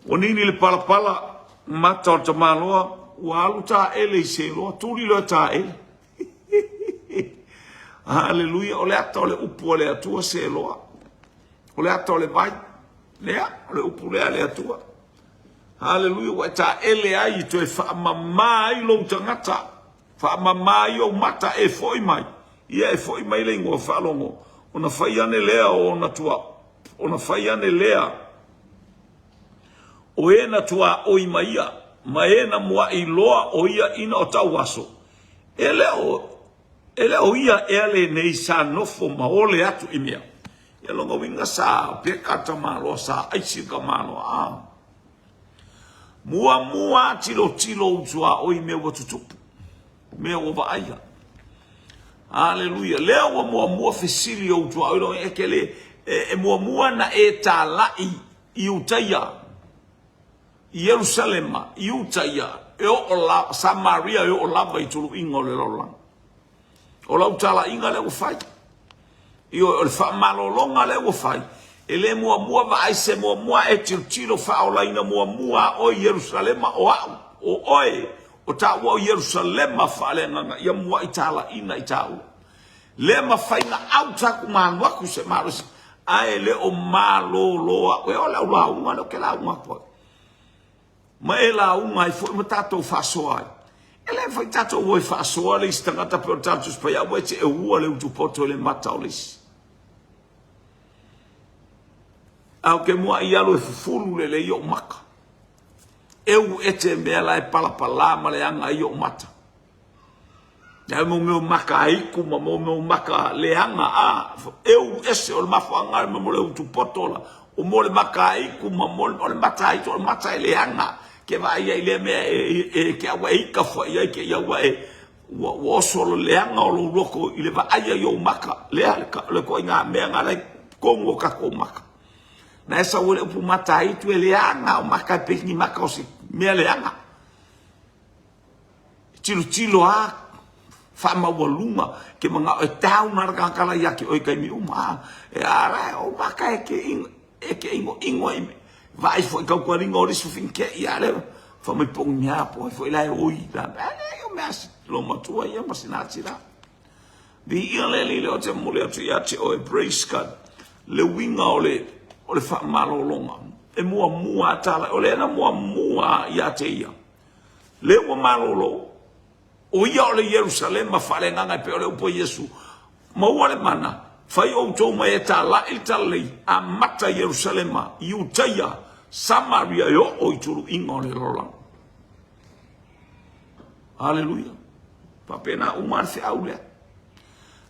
Speaker 1: onini le pala mata o tamaloa wa alu ta ele se lo tuli lo ta ele Haleluia, ole ata ole upu ole atua se loa. Ole ata ole vai, lea, ole upu lea le atua. Haleluia, wa ta ele ai to e whaamamai lo tangata. Whaamamai o mata e foi mai. Ia e foi mai le ingoa whalongo. Ona whai ane lea o na tua. Ona whai ane lea. O e na tua o imaia. Ma e na mua i loa o ia ina o tau waso. Ele o ia ele nei sa nofo maole atu imia. Ia longa winga sa pekata malo sa aisi ka malo a. Mua tilo utua o ime wa tutupu. Me o va aia. Haleluia. Lea wa mua fesili o utua o ekele e mua na e talai i utaya. Yerusalema i utaya. E o la Samaria e o lava i tulu ingo le lolang. O lau tala inga le o fai. I o le wha malolonga le o fai. E le mua va aise mua e tilo wha o laina mua o Yerusalema o au. O oe. O ta ua o Yerusalema wha le nganga. Ia mua i tala ina i tau. Le ma fai na au taku manuaku se marosi. Ae le o maloloa. E o lau launga le o ke launga poi. Ma e launga i fo ma tatou wha soai. Ele foi tato o fa soa le istangata per tato spaya wete e ua le utupoto le mata olis. Au ke mua ialo e fufulu le yo maka. Eu ete mela e pala ma le anga yo mata. Ya mo maka aiku ma mo maka le anga a eu ese o mafu anga mo le utupoto la o mo le maka aiku ma mo le mata aiku o mata le anga. Ke vai ia ile me ke awa ika fo ia ke ia wa wo solo leanga o loko ile va ia yo maka le ko nga me nga le kongo ka ko maka na esa wo pu mata i tu leanga o maka pe ni maka o si me leanga tilo a fa ma voluma ke manga e tau na ka kala ya ke o kai mi uma e ara o maka e ke ingo vai foi que o corinho ori su finché iare fa mi pogna poi foi la oida bene io messi lo matua io ma sinatira di ile le te mole tu ya te o brace card le winga ole fa malo longa e mua tala ole na mua ya te ia le o malo lo o ia ole Jerusalem ma fa le nganga pe ole po Yesu ma ole mana fai o to mai ta la Italy a mata Jerusalema Utaya Samaria yo o itulu ingo le rolang. Haleluya. Papena umar se aule.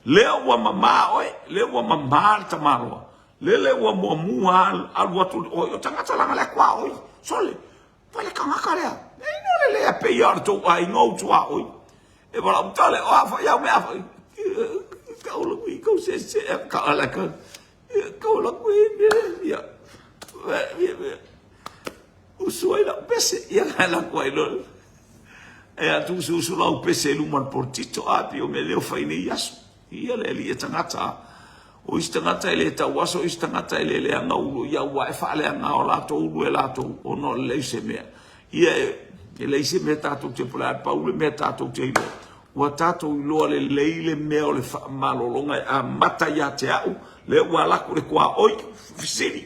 Speaker 1: Leo wa mama oe, leo wa mama tamaro. Lele wa mua al watu o tangata langa le kwa oi. Sole. Vale kanga karea. No le pe yar to ai ngo to oi. E bala mtale o afa ya me afa. Kau lui kau se ka la ka. Kau la kui ya. Usoi la pese ia la koilo e atu su la pese luman portito api o me leo faini yasu ia le li tangata o istangata ele ta waso istangata ele le anga ulu ya wa fa le anga o la to ulu e la to o no le se me ia ele se me ta to te pula paule me ta to te wa ta to lo le leile me o le fa malolonga a mata ya te au le wa la ko le kwa oi fisiri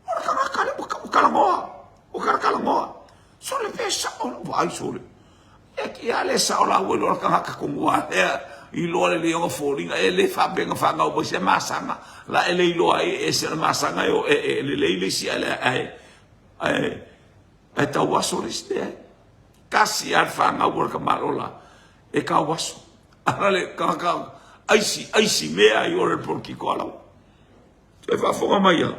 Speaker 1: o ka le ka moa o karakala moa sole pesa o vai sole e ki ale sa ola wo lo ka ka kumwa i lo le yo foringa e le fa benga fa nga o se masanga la ele lo ai e se masanga yo e le si ale ai ta waso liste kasi al fa nga wo ka marola e ka waso ale ka Aisi mea i ore por ki ko alau. E whafonga mai a.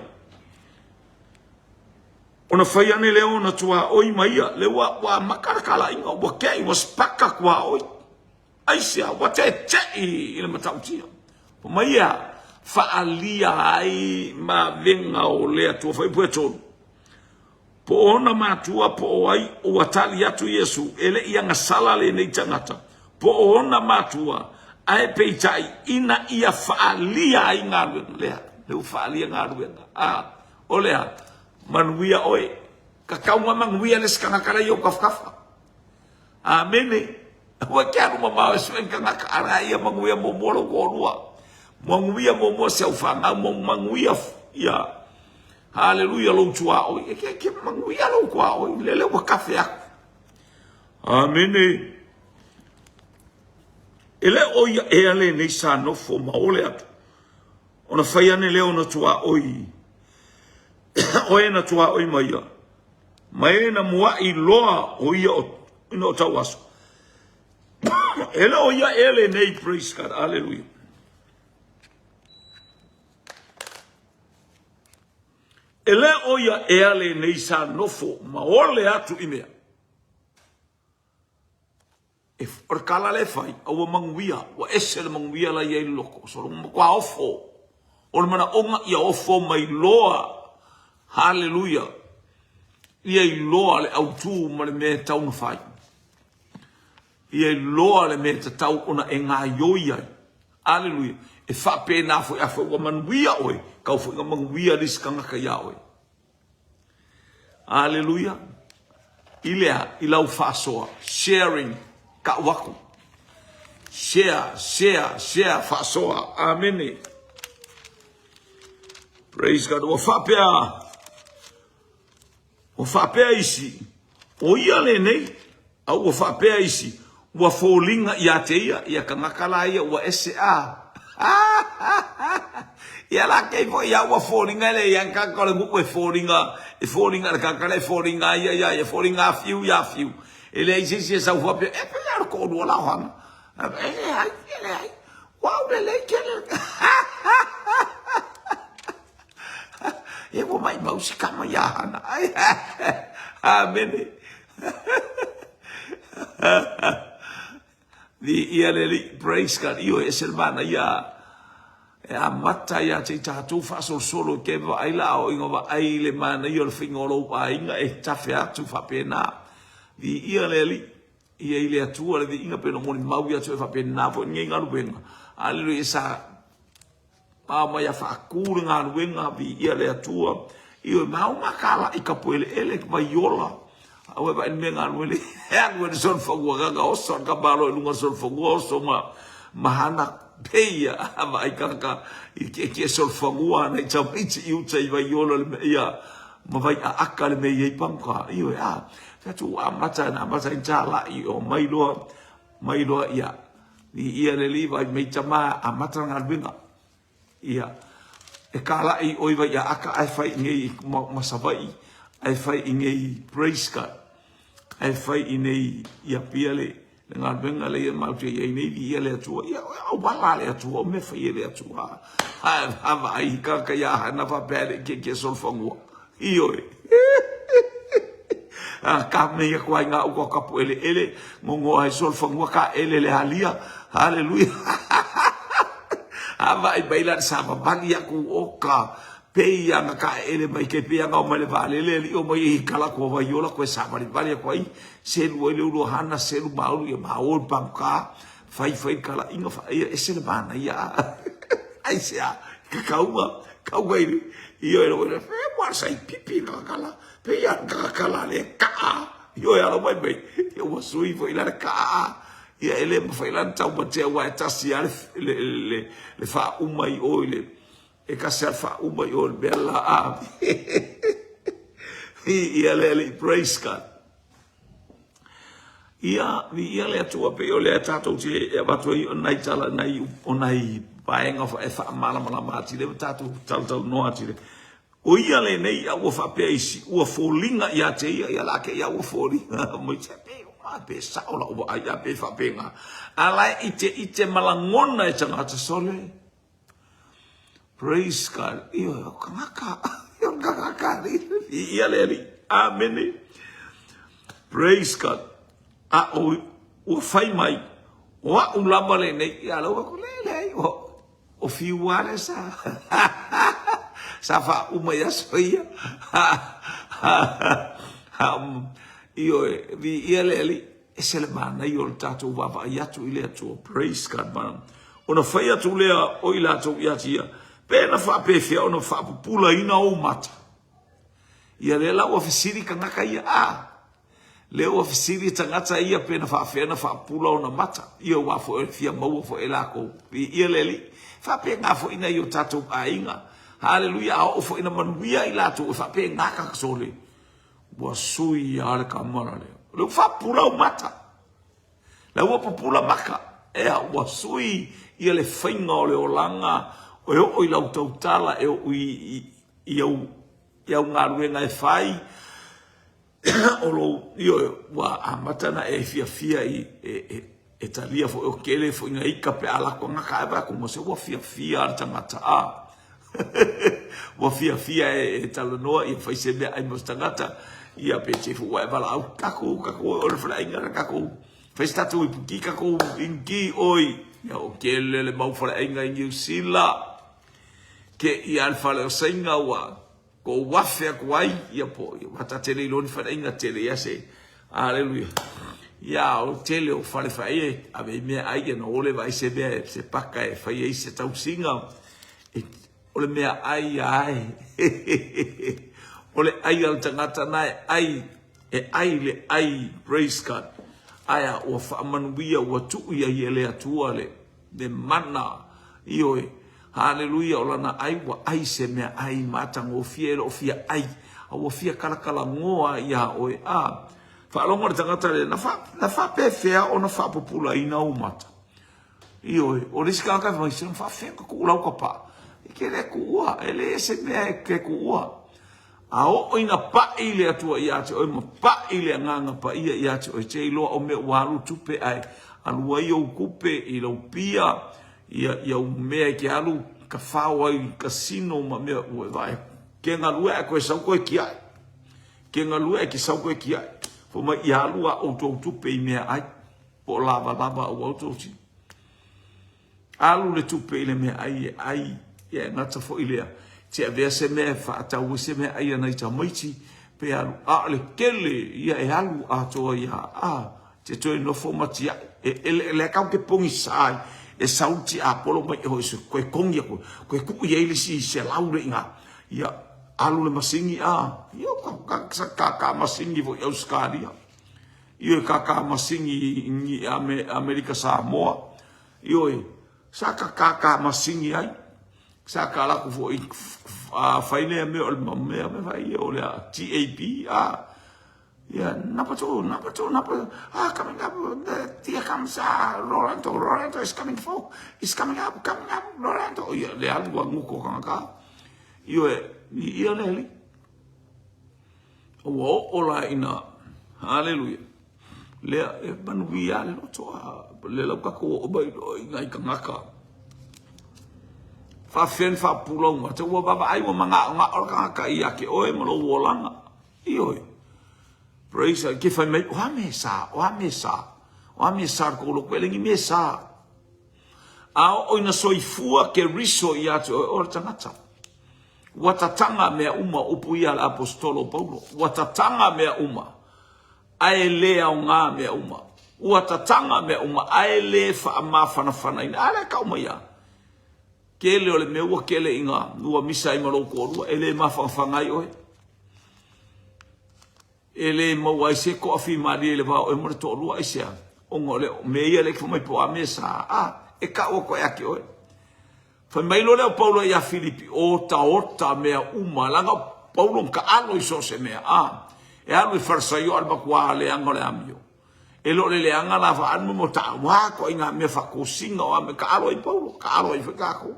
Speaker 1: Ona whai ane leo na tua oi mai a. Le wa makarakala inga. Wa kei wa spaka kua oi. Aisia wa te i le matautia. Po mai a. Whaalia ai ma venga o lea tua whai pue tonu. Po ona matua po o ai o atali atu Yesu. Ele ianga sala le nei tangata. Po ona matua. Ai peitai ina ia whaalia ai ngā ruenga. Lea. Leu whaalia ngā ruenga. O lea. Manuia oe. Ka kaunga manguia les kangakara i o kafkafa. Amene. Wa kia ruma mao e suen kangakara ia manguia mo moro korua. Manguia mo mo se ufanga. Manguia ia. Haleluia lo tua oe. Ke manguia lo kua oe. Lele wa kafe aku. Amene. Ele oia e ale nei sa nofo maole atu. Ona whaiane leo na tua oi. Oe na tua oi maia. Mai na mua i loa oia ina o tau aso. Ele oia ele nei praise God. Hallelujah. Ele oia e ale nei sa nofo maole atu imea. E orkala le fai, awa manguia, wa ese le manguia la iei loko. So kwa ofo, o mana onga ia ofo mai loa, hallelujah, iei loa le autu ma le mea tau na fai. Iei loa le mea tau ona e ngā yoia, hallelujah, e whape na fo e afo wa manguia oe, kau fo inga manguia riskangaka ia oe. Hallelujah, ilea, ilau fasoa, sharing, ka waku. Share, fasoa. Amen. Praise God. O whapea isi. O ia le nei. Au o whapea isi. Ua fōlinga ia te ia kangakala ia ua SA. Ia la kei fo ia ua fōlinga le ia kakale muku e fōlinga. E fōlinga le kakale e fōlinga ia e fōlinga fiu ia fiu. Ele isi e sau whapea. E pe ar ko no la hana. Ele ai. Wow, ele kele. E wo mai mausi kama ia hana. Amen. Ia le praise God. Io e selmana ia. E a mata ia te tātou whasol solo ke wa aila o ingo wa aile mana io le whingolo wa inga e tawhi atu whapena. Di ia leli, ia ile atua le di inga pena moni mau ia tue whapena po ngai ngā ruenga. Alelu e sa pāma ia whaakūre ngā ruenga vi ia le atua. Io mau makala i kapuele ele mai yola. Awe ba ene ngā ruele. Hea ruele son whagua ganga oso. Ka baro e lunga son whagua oso mahana peia. Ama i kaka i ke son whagua nei tau iti i uta i vai yola le mea. Ma vai a aka le mea i pamka. Io e a. Tu amata na amata injala I o mailoa ia ni ia le liva me tama amata na binga ia e kala I oiva ia aka ai fai ngai masavai ai fai ngai praise God ai fai nei ia piale le ngal binga le ma te ia nei ia le tu ia o bala le tu o me fai le tu ha vai ka ia na va pele ke sol fongo io ka me ia kwa nga o ka pu ele ngongo ai sol fangua ka ele le halia haleluya ava I bailar sama bagi aku oka pe ia ka ele mai ke pe nga o male vale le o mai kala ko va yola ko sa bari bari ko ai se lu ele lu hana se lu maulu ia maul pamka fai kala inga fa ese le bana ia ai sia ka kauma io ero e mo sai pipi na kala pe ia kala le ka io era mai io was sui foi la ka ia ele mo foi la tau te wa tasi le fa umai oile e ka se fa umai ol bella a ia le praise God ia le tua pe o le tato te e bato I nai tala nai onai paenga fa fa mala mati le tato tal no ati o ia le nei a o fa pe isi o folinga ia te ia la ke ia o foli mo te pe Ape saola o ai ape fapenga. Alai ite malangona e tangata sole. Praise God. Iyo kangaka. Iyo kangaka. Iya leli. Amen. Praise God. O fai mai. Wa ulama le nei ya lo ko le o fiuare sa. Safa umaya soia. Io vi ieleli eselemana io tato vava yatu ile atu praise God man ona fai atu lea o ila atu yatia pena fa pefia ona fa pula ina o mata ia le la ofisiri kangaka ia le ofisiri tangata ia pena fa fena fa pula ona mata io wa fo fia mau fo elako vi ieleli fa penga fo ina io tato ainga haleluya o fo ina manuia ila atu fa penga ka sole wasui ale kamara le lo fa pula o mata la wo pula maka e wasui ia le fainga o le olanga o ila utala e o ia ngaruenga e fai o lo io wa amatana e fia e talia fo o kele fo ina ika pe ala ko ngaka ba ko mo se wo fia tangata wo fia e talanoa e fai se ai mo tangata ia peche fu wa bala au kako o fra inga kako festa tu ipuki kako ingi oi ya o kele le mau fra inga ingi sila ke ia alfa le singa wa ko wafe ko ai ia po mata tele lo ni fra inga tele ya se aleluya ya o tele o fale fai ave me ai no ole vai se be se paka e fai se tau singa ole me ai ole ai al tangata nai ai le ai praise God aya o fa manuia o tu ia ele atua le mana io haleluya ola na ai wa ai se me ai mata ngo fielo o fia ai o fia kala ngoa ia o fa longo tangata le na fa pe fea o na fa popula ina o mata io o riska ka fa se fa fe ko la ko pa ke le ku ele se me ke ku Ao ina pa ile atua ia te o ma pa ile nganga pa ia te o te ilo o me waru tupe ai alu ai o kupe i lo pia ia o me ke alu ka fawa i casino ma me o vai ke ngalu e ko sau ko ki ai ke ngalu e ki sau ko ki ai fo ma ia alu o to tupe i me ai po lava o to ti alu le tupe ile me ai ia ngata fo ile te avea se me fa tau se me ai ana ta maiti pe alu le kele ia e alu ato ia te toi no fo matia le ka ke pongi sai e sauti apolo mai ho se ko kongi ko ku ia ile si se laure inga ia alu le masingi io ka masingi vo euskaria io ka masingi ni Amerika Samoa io ka masingi ai saka la ku fo faile me o me vai o le TAP ya napa coming up tia kamsa Rolando is coming up Rolando ya le algo nguko kanga io neli o la ina hallelujah le banuia le to le la ka ko o bai ngai kanga fa fen fa pulong te wo baba ai wo manga nga ka ia ke oe mo lo wolanga io praise ke fa me wa mesa ko lo kwele ngi mesa o ina soifua ke riso ia te o tangata watatanga me uma upu ia apostolo Paulo watatanga me uma ai le nga me uma watatanga me uma ai le fa ma fana ina ala ka uma ia kele ole me ua kele inga nua misa i malo korua ele mawhawhangai oe ele maua i se ko afi mari ele vao e mara to rua i sea ongo le me ia le kifamai po a mesa e ka o koe aki oe fai mailo leo Paulo ia Filipi ota mea uma langa Paulo ka alo i so se mea e alo i farsaio alba kua le anga le amio e lo le anga la fa anu mo ta wa ko inga me fa ko singa o me ka alo i Paulo ka alo i fekako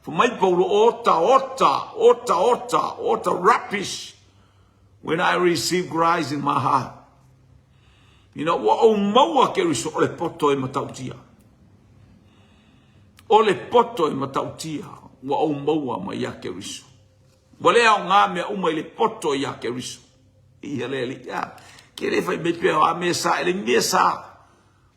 Speaker 1: for my Paulo ota rubbish when I receive Christ in my heart Ina wa o maua ke riso o le poto e matautia. O le poto e matautia wa o maua ma ia ke riso. Wale au ngā mea uma i le poto ia ke riso. Ia le li ia. Ke le fai mepe o a mea sa, ele mea sa.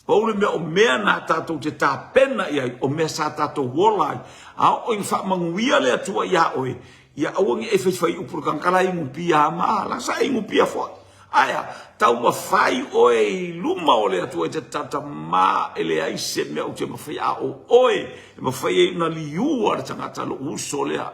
Speaker 1: Paule mea o mea na tātou te tā pena ia o mea sa tātou wolai. A o i wha manguia le atua ia oe. Ia awangi e fai upuru kankala ingu pia maa. Lasa ingu pia fwa. Aya, tau ma fai oe luma o le atua te tata maa ele aise mea o te mawhai a o oe. E mawhai e na liua le tangata lo uso lea.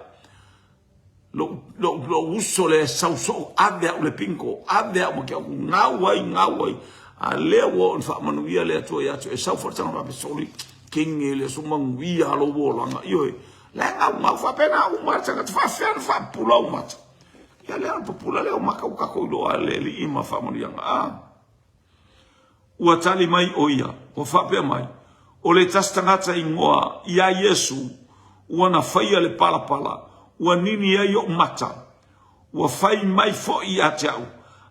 Speaker 1: Lo uso le sauso avea o le pinko. Avea o makia ngawai. A lea wo on wha manuia le atua i atu. E sau whatanga rape soli. Kinge le so manguia alo wolanga. Ioi. Lea ngau whapena au martanga. Te whawhiana whapula au mata. Ia lea papula lea o maka ukako iloa le li ima wha manuianga. Ua tali mai o ia. O whapea mai. O le tastangata ingoa. Ia Yesu. Ua na whaia le palapala. Ua nini ai o mata. Ua whai mai fo i ate au.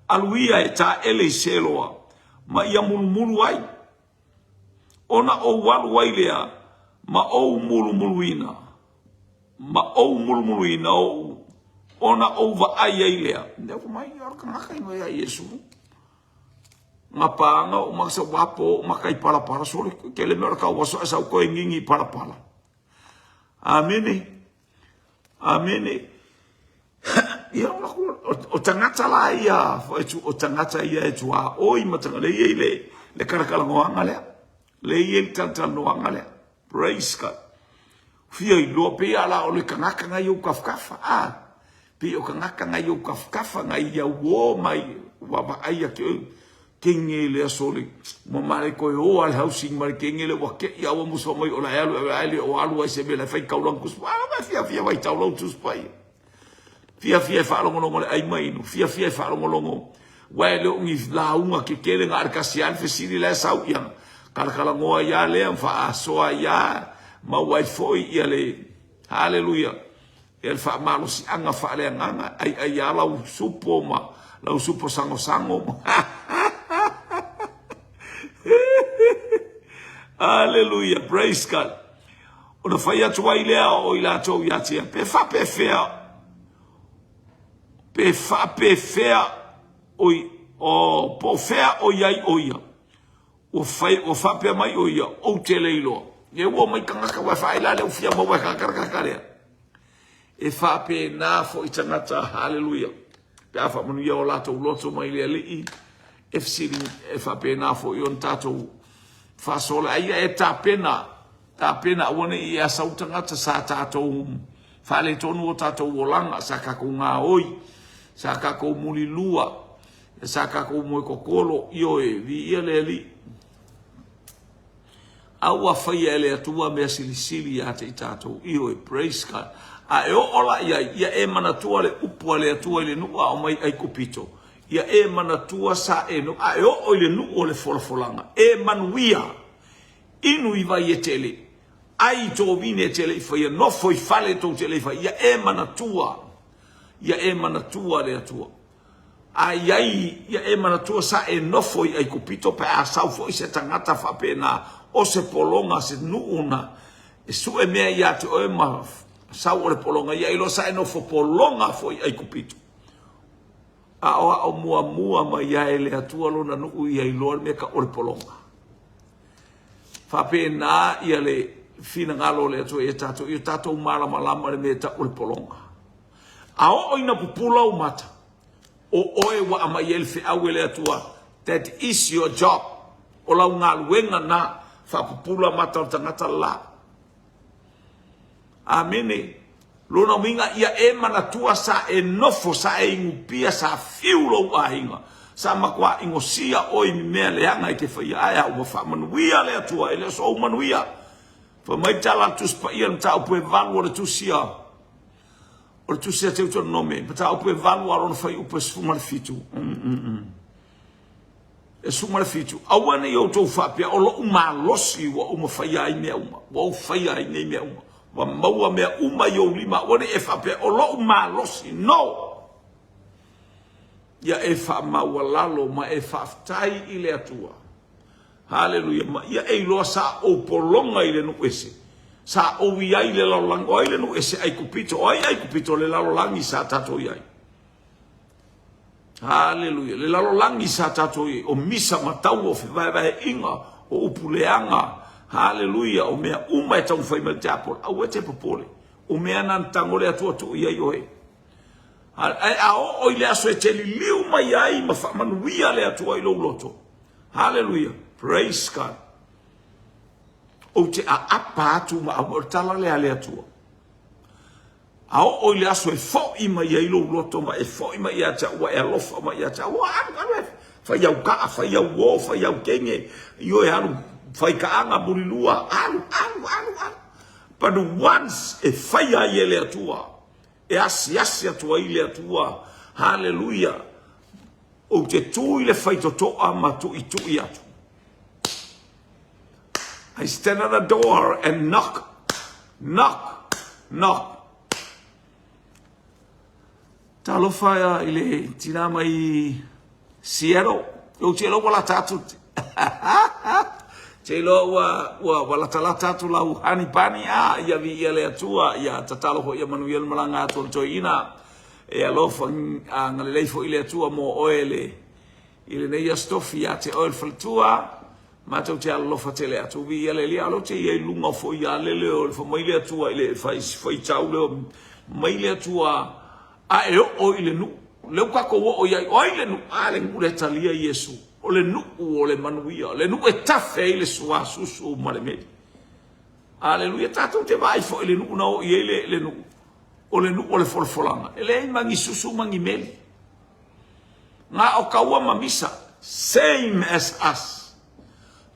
Speaker 1: Aluia e tā ele seloa. Ma ia mulumulu ai. Ona o walu ai lea. Ma o mulumuluina. Ma o mulumuluina o. Ona o va ai ai lea. Ndea ko mai orka ngaka ingo ia Yesu. Nga paanga o makasa wapo o makai palapala. Sore ke le mera kau waso asa uko e ngingi palapala. Amene. Amene. Ia o tangata la ia. O tangata ia e tua. Oi matanga le ia le karakala ngoanga lea. Le ia le tantala ngoanga lea. Praise God. Fia i loa pe ala o le kangaka ngai o kafkafa. Pe o kangaka ngai o kafkafa ngai ia uo mai. Waba aia kenge le asole. Mamare koe o al housing mare kenge le wake. Ia wa muso mai o la alu o alu ai sebe la fai kaulang kuspa. Fia vai taulau tuspai. Fia whaalongolongo le aimainu. Fia whaalongolongo. Wae leo ngi la unga ke kere ngā arkasian fesiri le sau iang. Kalakala ngoa ia lea mwha asoa ia. Ma wai foi ia le. Hallelujah. El wha malo si anga wha lea nganga. Ai ia lau supo ma. Lau supo sango. Hallelujah. Praise God. Ona whai atu ai lea o ila tau iatia. Pe fea. Pe fea oi o po fea o iai oia o fa pe mai oia o te leilo e wo mai kanga wa fa ila le fia mo wa kaka e fa pe na fo itangata hallelujah pe afa manu ia o lato loto mai le li e fa pe na fo yon tato fa sola ai e ta pena wona ia sautangata sa tato fa le tonu o tato wolanga sa ka ko nga oi sa ka ko muli lua sa ka ko mo kokolo io e vi ele li awa fai ele atua me silisili ya te tato io e praise God a e ola ia e manatua le upu le atua le nu a mai ai kopito ia e manatua sa e no a e o le nu o le folfolanga e manuia inu i vai e tele ai to vine tele fai no foi fale to tele fai ia e manatua le atua. Ai, ia e manatua sa e nofo i ai kupito pe a sau fo i se tangata wha pena o se polonga se nuuna. E su e mea ia te oe ma sau o le polonga. Ia ilo sa e nofo polonga fo i ai kupito. A oa o mua ma ia e le atua lona nuu i ai loa mea ka o le polonga. Wha pena ia le fina ngalo le atua i tato malama le mea ta o le polonga. A o ina pupula o mata. O oe wa ama yelfe awele atua. That is your job. O lau ngā luenga na wha pupula mata o tangata la. Amene. Lona minga ia e manatua sa e nofo sa e ingupia sa fiulo wa hinga. Sa makwa ingosia oi mimea leanga i te whaia aia ua wha manuia le atua. Ele so o manuia. Fa mai tala tuspa ia mta upu e valu o le tusia. O tu se te uto nome, pata upu e valu alona fai upu e sfuma le fitu. E sfuma le fitu. Awane i auto whapea, o lo uma losi wa uma fai ai mea uma. Wa fai ai nei mea uma. Wa maua mea uma i o lima, wane e whapea, o lo uma losi. No! ia e whaamawalalo ma e whaaftai i le atua. Haleluia, ma ia e loa sa o polonga i le nu ese. Sa o iai le lalolangi, o ai le nu ese ai kupito, o ai kupito le lalolangi sa tato iai. Haleluia, le lalolangi sa tato iai, o misa matau o whiwaiwahe inga, o upuleanga. Haleluia, o mea uma e tau whaima te apol, au e te popole. O mea nan tangore atua tu iai o he. A o i le aso e te li liu mai ai ma whamanuia le atua i lo loto. Haleluia, praise God. O te a apa atu ma au tala le ale atua. A o i le aso e fo i mai ai lo loto ma e fo i mai a te ua e alofa mai a te ua anu fai au kaa, fai au wo, fai au kenge, io e anu fai kaanga murilua, anu. But once e fai ai e le atua, e asi atua i le atua, hallelujah, o te tui le fai totoa ma tui atu. I stand at the door and knock. Talofa i le tina mai Seattle, o te lo wala tatu. Te lo wala tatu lau hani pani ia vi ia le atua ia tatalo ho ia Manuel Malanga to toina e alofa ngale leifo ile atua mo oele ile nei stofia te oil faltua ma te alofa te le atu vi ia le lia lo te ia lunga fo ia le o fo mai le atua ile fai tau le mai le atua a e o ile nu le ka ko o ia o ile nu ale ngure talia Yesu o le nu o le manuia le nu e tafe ile sua susu malemedi. Aleluia, tatou te vai fo ile nu na o ile le nu o le nu o le folfolanga ele mangi susu mangi meli nga o kaua mamisa same as us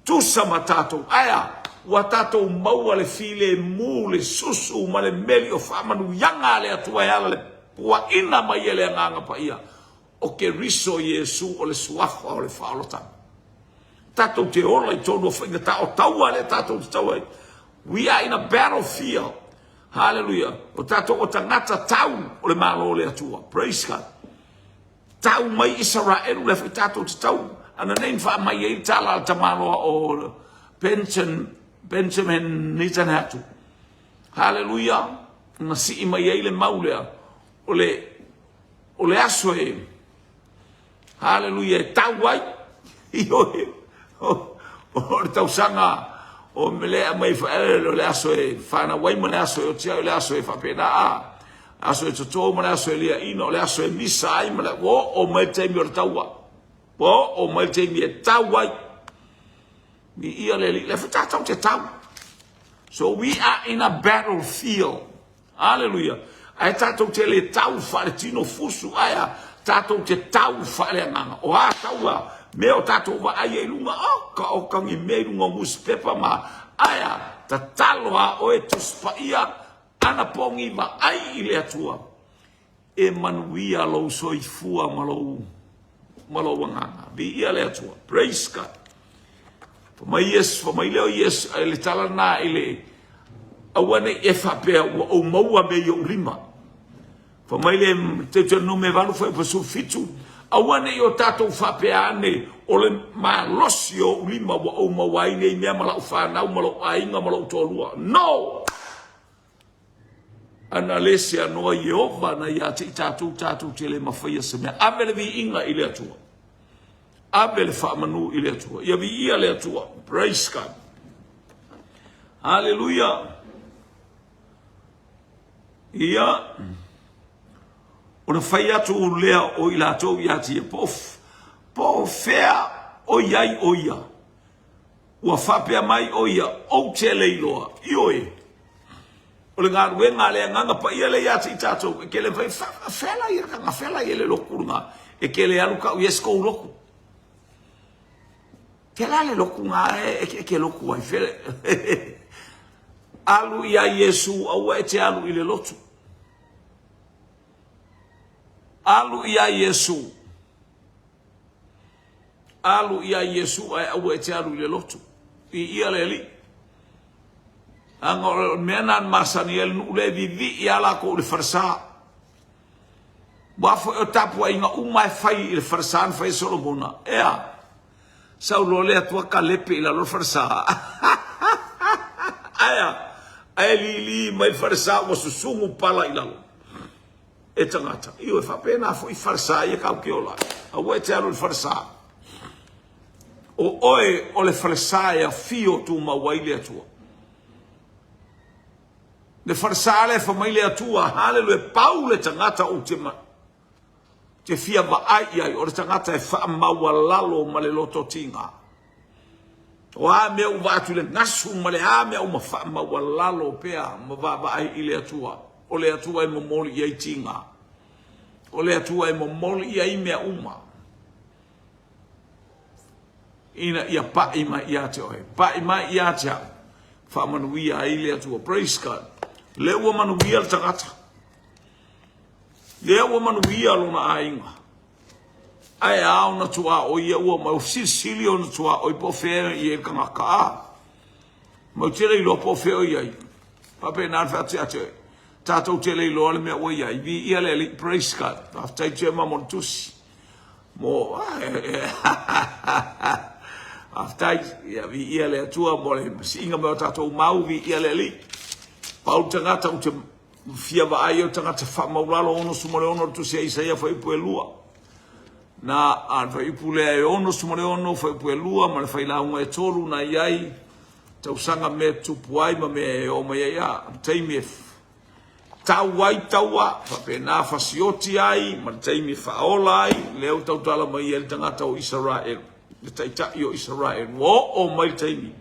Speaker 1: tu sama tatou aya wa tatou maua le file mu le susu ma le meli o famanu yanga le atua yala le wa ina mai ele nganga pa ia o ke riso Yesu o le suafa o le whaolota. Tatou te ola i tono whainga ta o taua le tatou te taua. We are in a battlefield. Hallelujah. O tatou o tangata tau o le malo le atua. Praise God. Tau mai Israel le whi tatou te tau. Ana nein wha mai e tala al tamaloa o Benjamin Netanyahu. Hallelujah. Nga si mai e le maulea o le aso e hallelujah tawai o tau sanga o mele mai fa le aso e fana wai mo le aso o tia le aso e fa pena aso e toto mo le aso e lia ino le aso e misa ai mo le o mai te mi o tawa o mai te mi tawai mi ia le fa tau te tau. So we are in a battlefield. Hallelujah. Ai tatou te le tau fa le tino fusu aya tatou te tau whare nganga. O a taua, me o tatou wa ai e lunga, o kangi me lunga muspepa ma, aya, ta taloa o e tuspa ia, ana pongi ma ai i le atua. E manuia lo soifua malo nganga. Bi ia le atua. Praise God. Fama leo yes, le tala na ile, awane e whapea o maua me i o rima. Famaile te no me valu foi pasu fitu awane yo tatou fapeane o le malosio lima o mawai nei me mala ufa na malo ainga malo tolua no analesia no Jehova na ya tatou te le mafia se me abele vi inga ile atua abele fa manu ile atua ya vi ia le atua. Praise God. Hallelujah. Ia o na fai atu o lea o ila tau i ati e po fea o iai o ia. Ua whapea mai o ia o te leiloa i oe. O le ngā ruenga lea nganga pa ia le ati i tātou. E ke le fai whela i raka ngā whela i le lokurunga. E ke le aluka u iesko u loku. Ke la le lokunga e ke loku ai whele. Alu ia Yesu au e te alu i le lotu. Alu ia Yesu. Alu ia Yesu ai au e te alu i le lotu. I ia le li. Anga menan masani el nu le vivi i ala ko le farsa. Wafo o tapu inga umai fai il farsan fai Solomona. Ea. Saulo le atua kalepe ila lo farsa. Aya. Aya li mai farsa wa susungu pala ila lo. E tangata. Iwe fa pena fo i farsa ia kau ke ola. Awe te alu il farsa. O oe o le farsa ia fio tu mawaile atua. Le farsa le fa maile atua hale lo e paule tangata o te fia vaai ai o le tangata e wha mawalalo ma le loto tinga. O a mea uwa atu le ngasu ma le a mea uma wha mawalalo pea ma vaai i le atua. O le atua e momoli i ai tinga. O le atua e momoli i ai mea uma. Ina ia pai ma ia te oe. Pai ma ia te au. Wha manuia ai le atua. Praise God. Le ua manuia le tangata. Le ua manuia lona ainga. Ai au na tua o ia ua mau sisili o na tua o i po fea i e kangaka a. Mau tere i lo po fea i ai. Pape nan fea te ate. Tātou tele i lo ale mea ua i ai. Vi ia le li praise God. Aftai te mamon tusi. Mo. Aftai vi ia le atua mo le singa mea tātou mau vi ia le li. Pau tangata o te fia vaai o tangata wha maulalo ono sumare ono tu se Isaia wha ipu e lua. Na an wha ipu lea e ono sumare ono wha ipu e lua ma le wha ilaunga e toru na iai tau sanga me tupu ai ma me e o mai ia teimi e tau ai taua wha pe nā whasioti ai ma teimi wha ola ai leo tau tala mai e le tangata o Israel le taitai o Israel o mai teimi.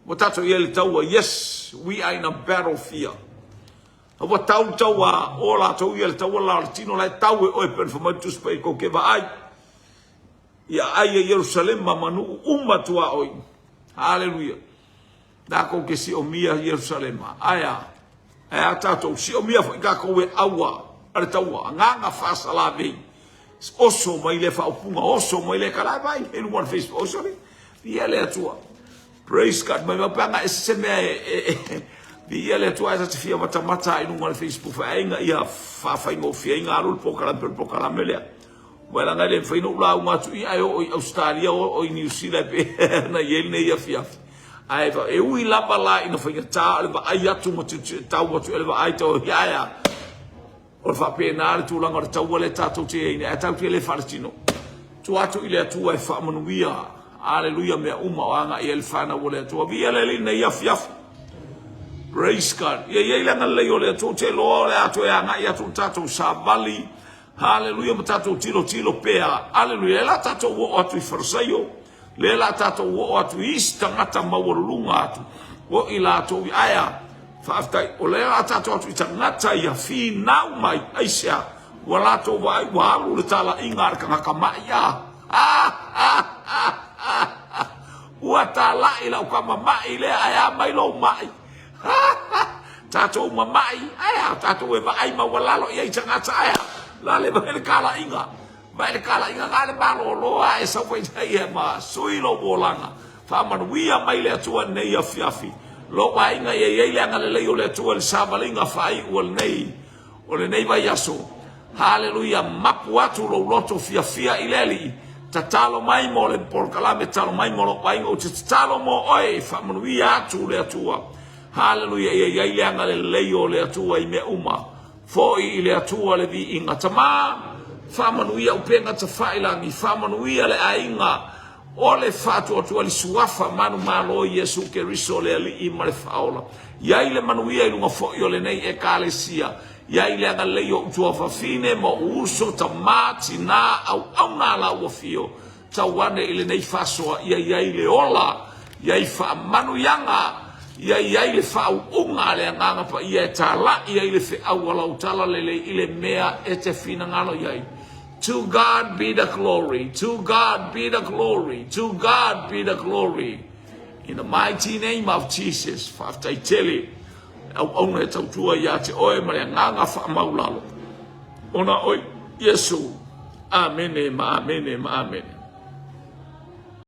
Speaker 1: Wa tato ia le taua, yes, we are in a battlefield. Wa taua, o la tau ia le taua la tino la tau e oe pen whamai tuspai ko ke wa ai. Ia ai e Jerusalem ma manu umatua oi. Hallelujah. Da ko ke si o mia Jerusalem. Aya. Aya tato, si o mia fo ka ko e awa. Ale taua, nganga fasa la vei. Oso mai le fa opunga, oso mai le kala vai. En one Facebook, oso le. Ia le atua. Praise God, mai mapanga e se mea vi ia le tua e te fia matamata i nunga le Facebook fa inga ia fa ingo fia inga arul pokala melea. Wela ngai le whaino ula unga tu ia o Australia o New Zealand pe na iel ne ia fia. Ai va e ui lapa la ina whainga tā le va ai atu ma tu tau watu ele va ai tau ia. O fa pe na le tūlanga le tau le tātou te ina e tau te le wharatino. Tu atu i le atua e whaamanuia. Hallelujah mea uma o anga i elfana o le atua. Via le li ne iafiafu. Praise God. Ia ilanga le o le atua te loa le atua e anga i atu tatou sa vali. Hallelujah ma tatou tilo pea. Hallelujah. E la tatou o atu i wharasaio. Le la tatou o atu i tangata mawarulunga atu. O i la atou i aia. Whaaftai. O le la tatou atu i tangata i a fi nau mai. Aisea. Wa la tatou vai wa alu le tala inga arka ngaka mai ua tala ila o kama mai le aya mai lo mai tatou mamai aya tatou e vai ma walalo ia tangata aya la le vai kala inga ngale malo loa e sa foi ia ma suilo bolanga fa manuia mai le atua nei afiafi lo vai inga ia ile ngale le o le atua le savalinga fai o le nei vai aso hallelujah mapu atu lo loto fia ileli tatalo mai mo le porkalame talo mai mo lo pai o tatalo mo oi fa manuia atu le atua hallelujah ia ile ngale le o le atua i me uma foi ile atua le vi inga tama fa manuia upenga ta failangi fa manuia le ainga o le fatu atu ali suafa manu malo Yesu Keriso le ali i male faola ia ile manuia i lunga foi o le nei e kalesia ia ile anga leo utua fafine mo uso ta mati na au na la wafio ta wane ile nei fasoa ia ile ola ia i fa manu yanga ia ile fa unga le nganga pa ia tala ia ile fe awala utala lele ile mea ete fina ngalo ia to God be the glory, to God be the glory, to God be the glory in the mighty name of Jesus. After I tell you au na tau tua ia te oe mare nganga wha maulalo. Ona oi, Yesu. Amen, amen, amen.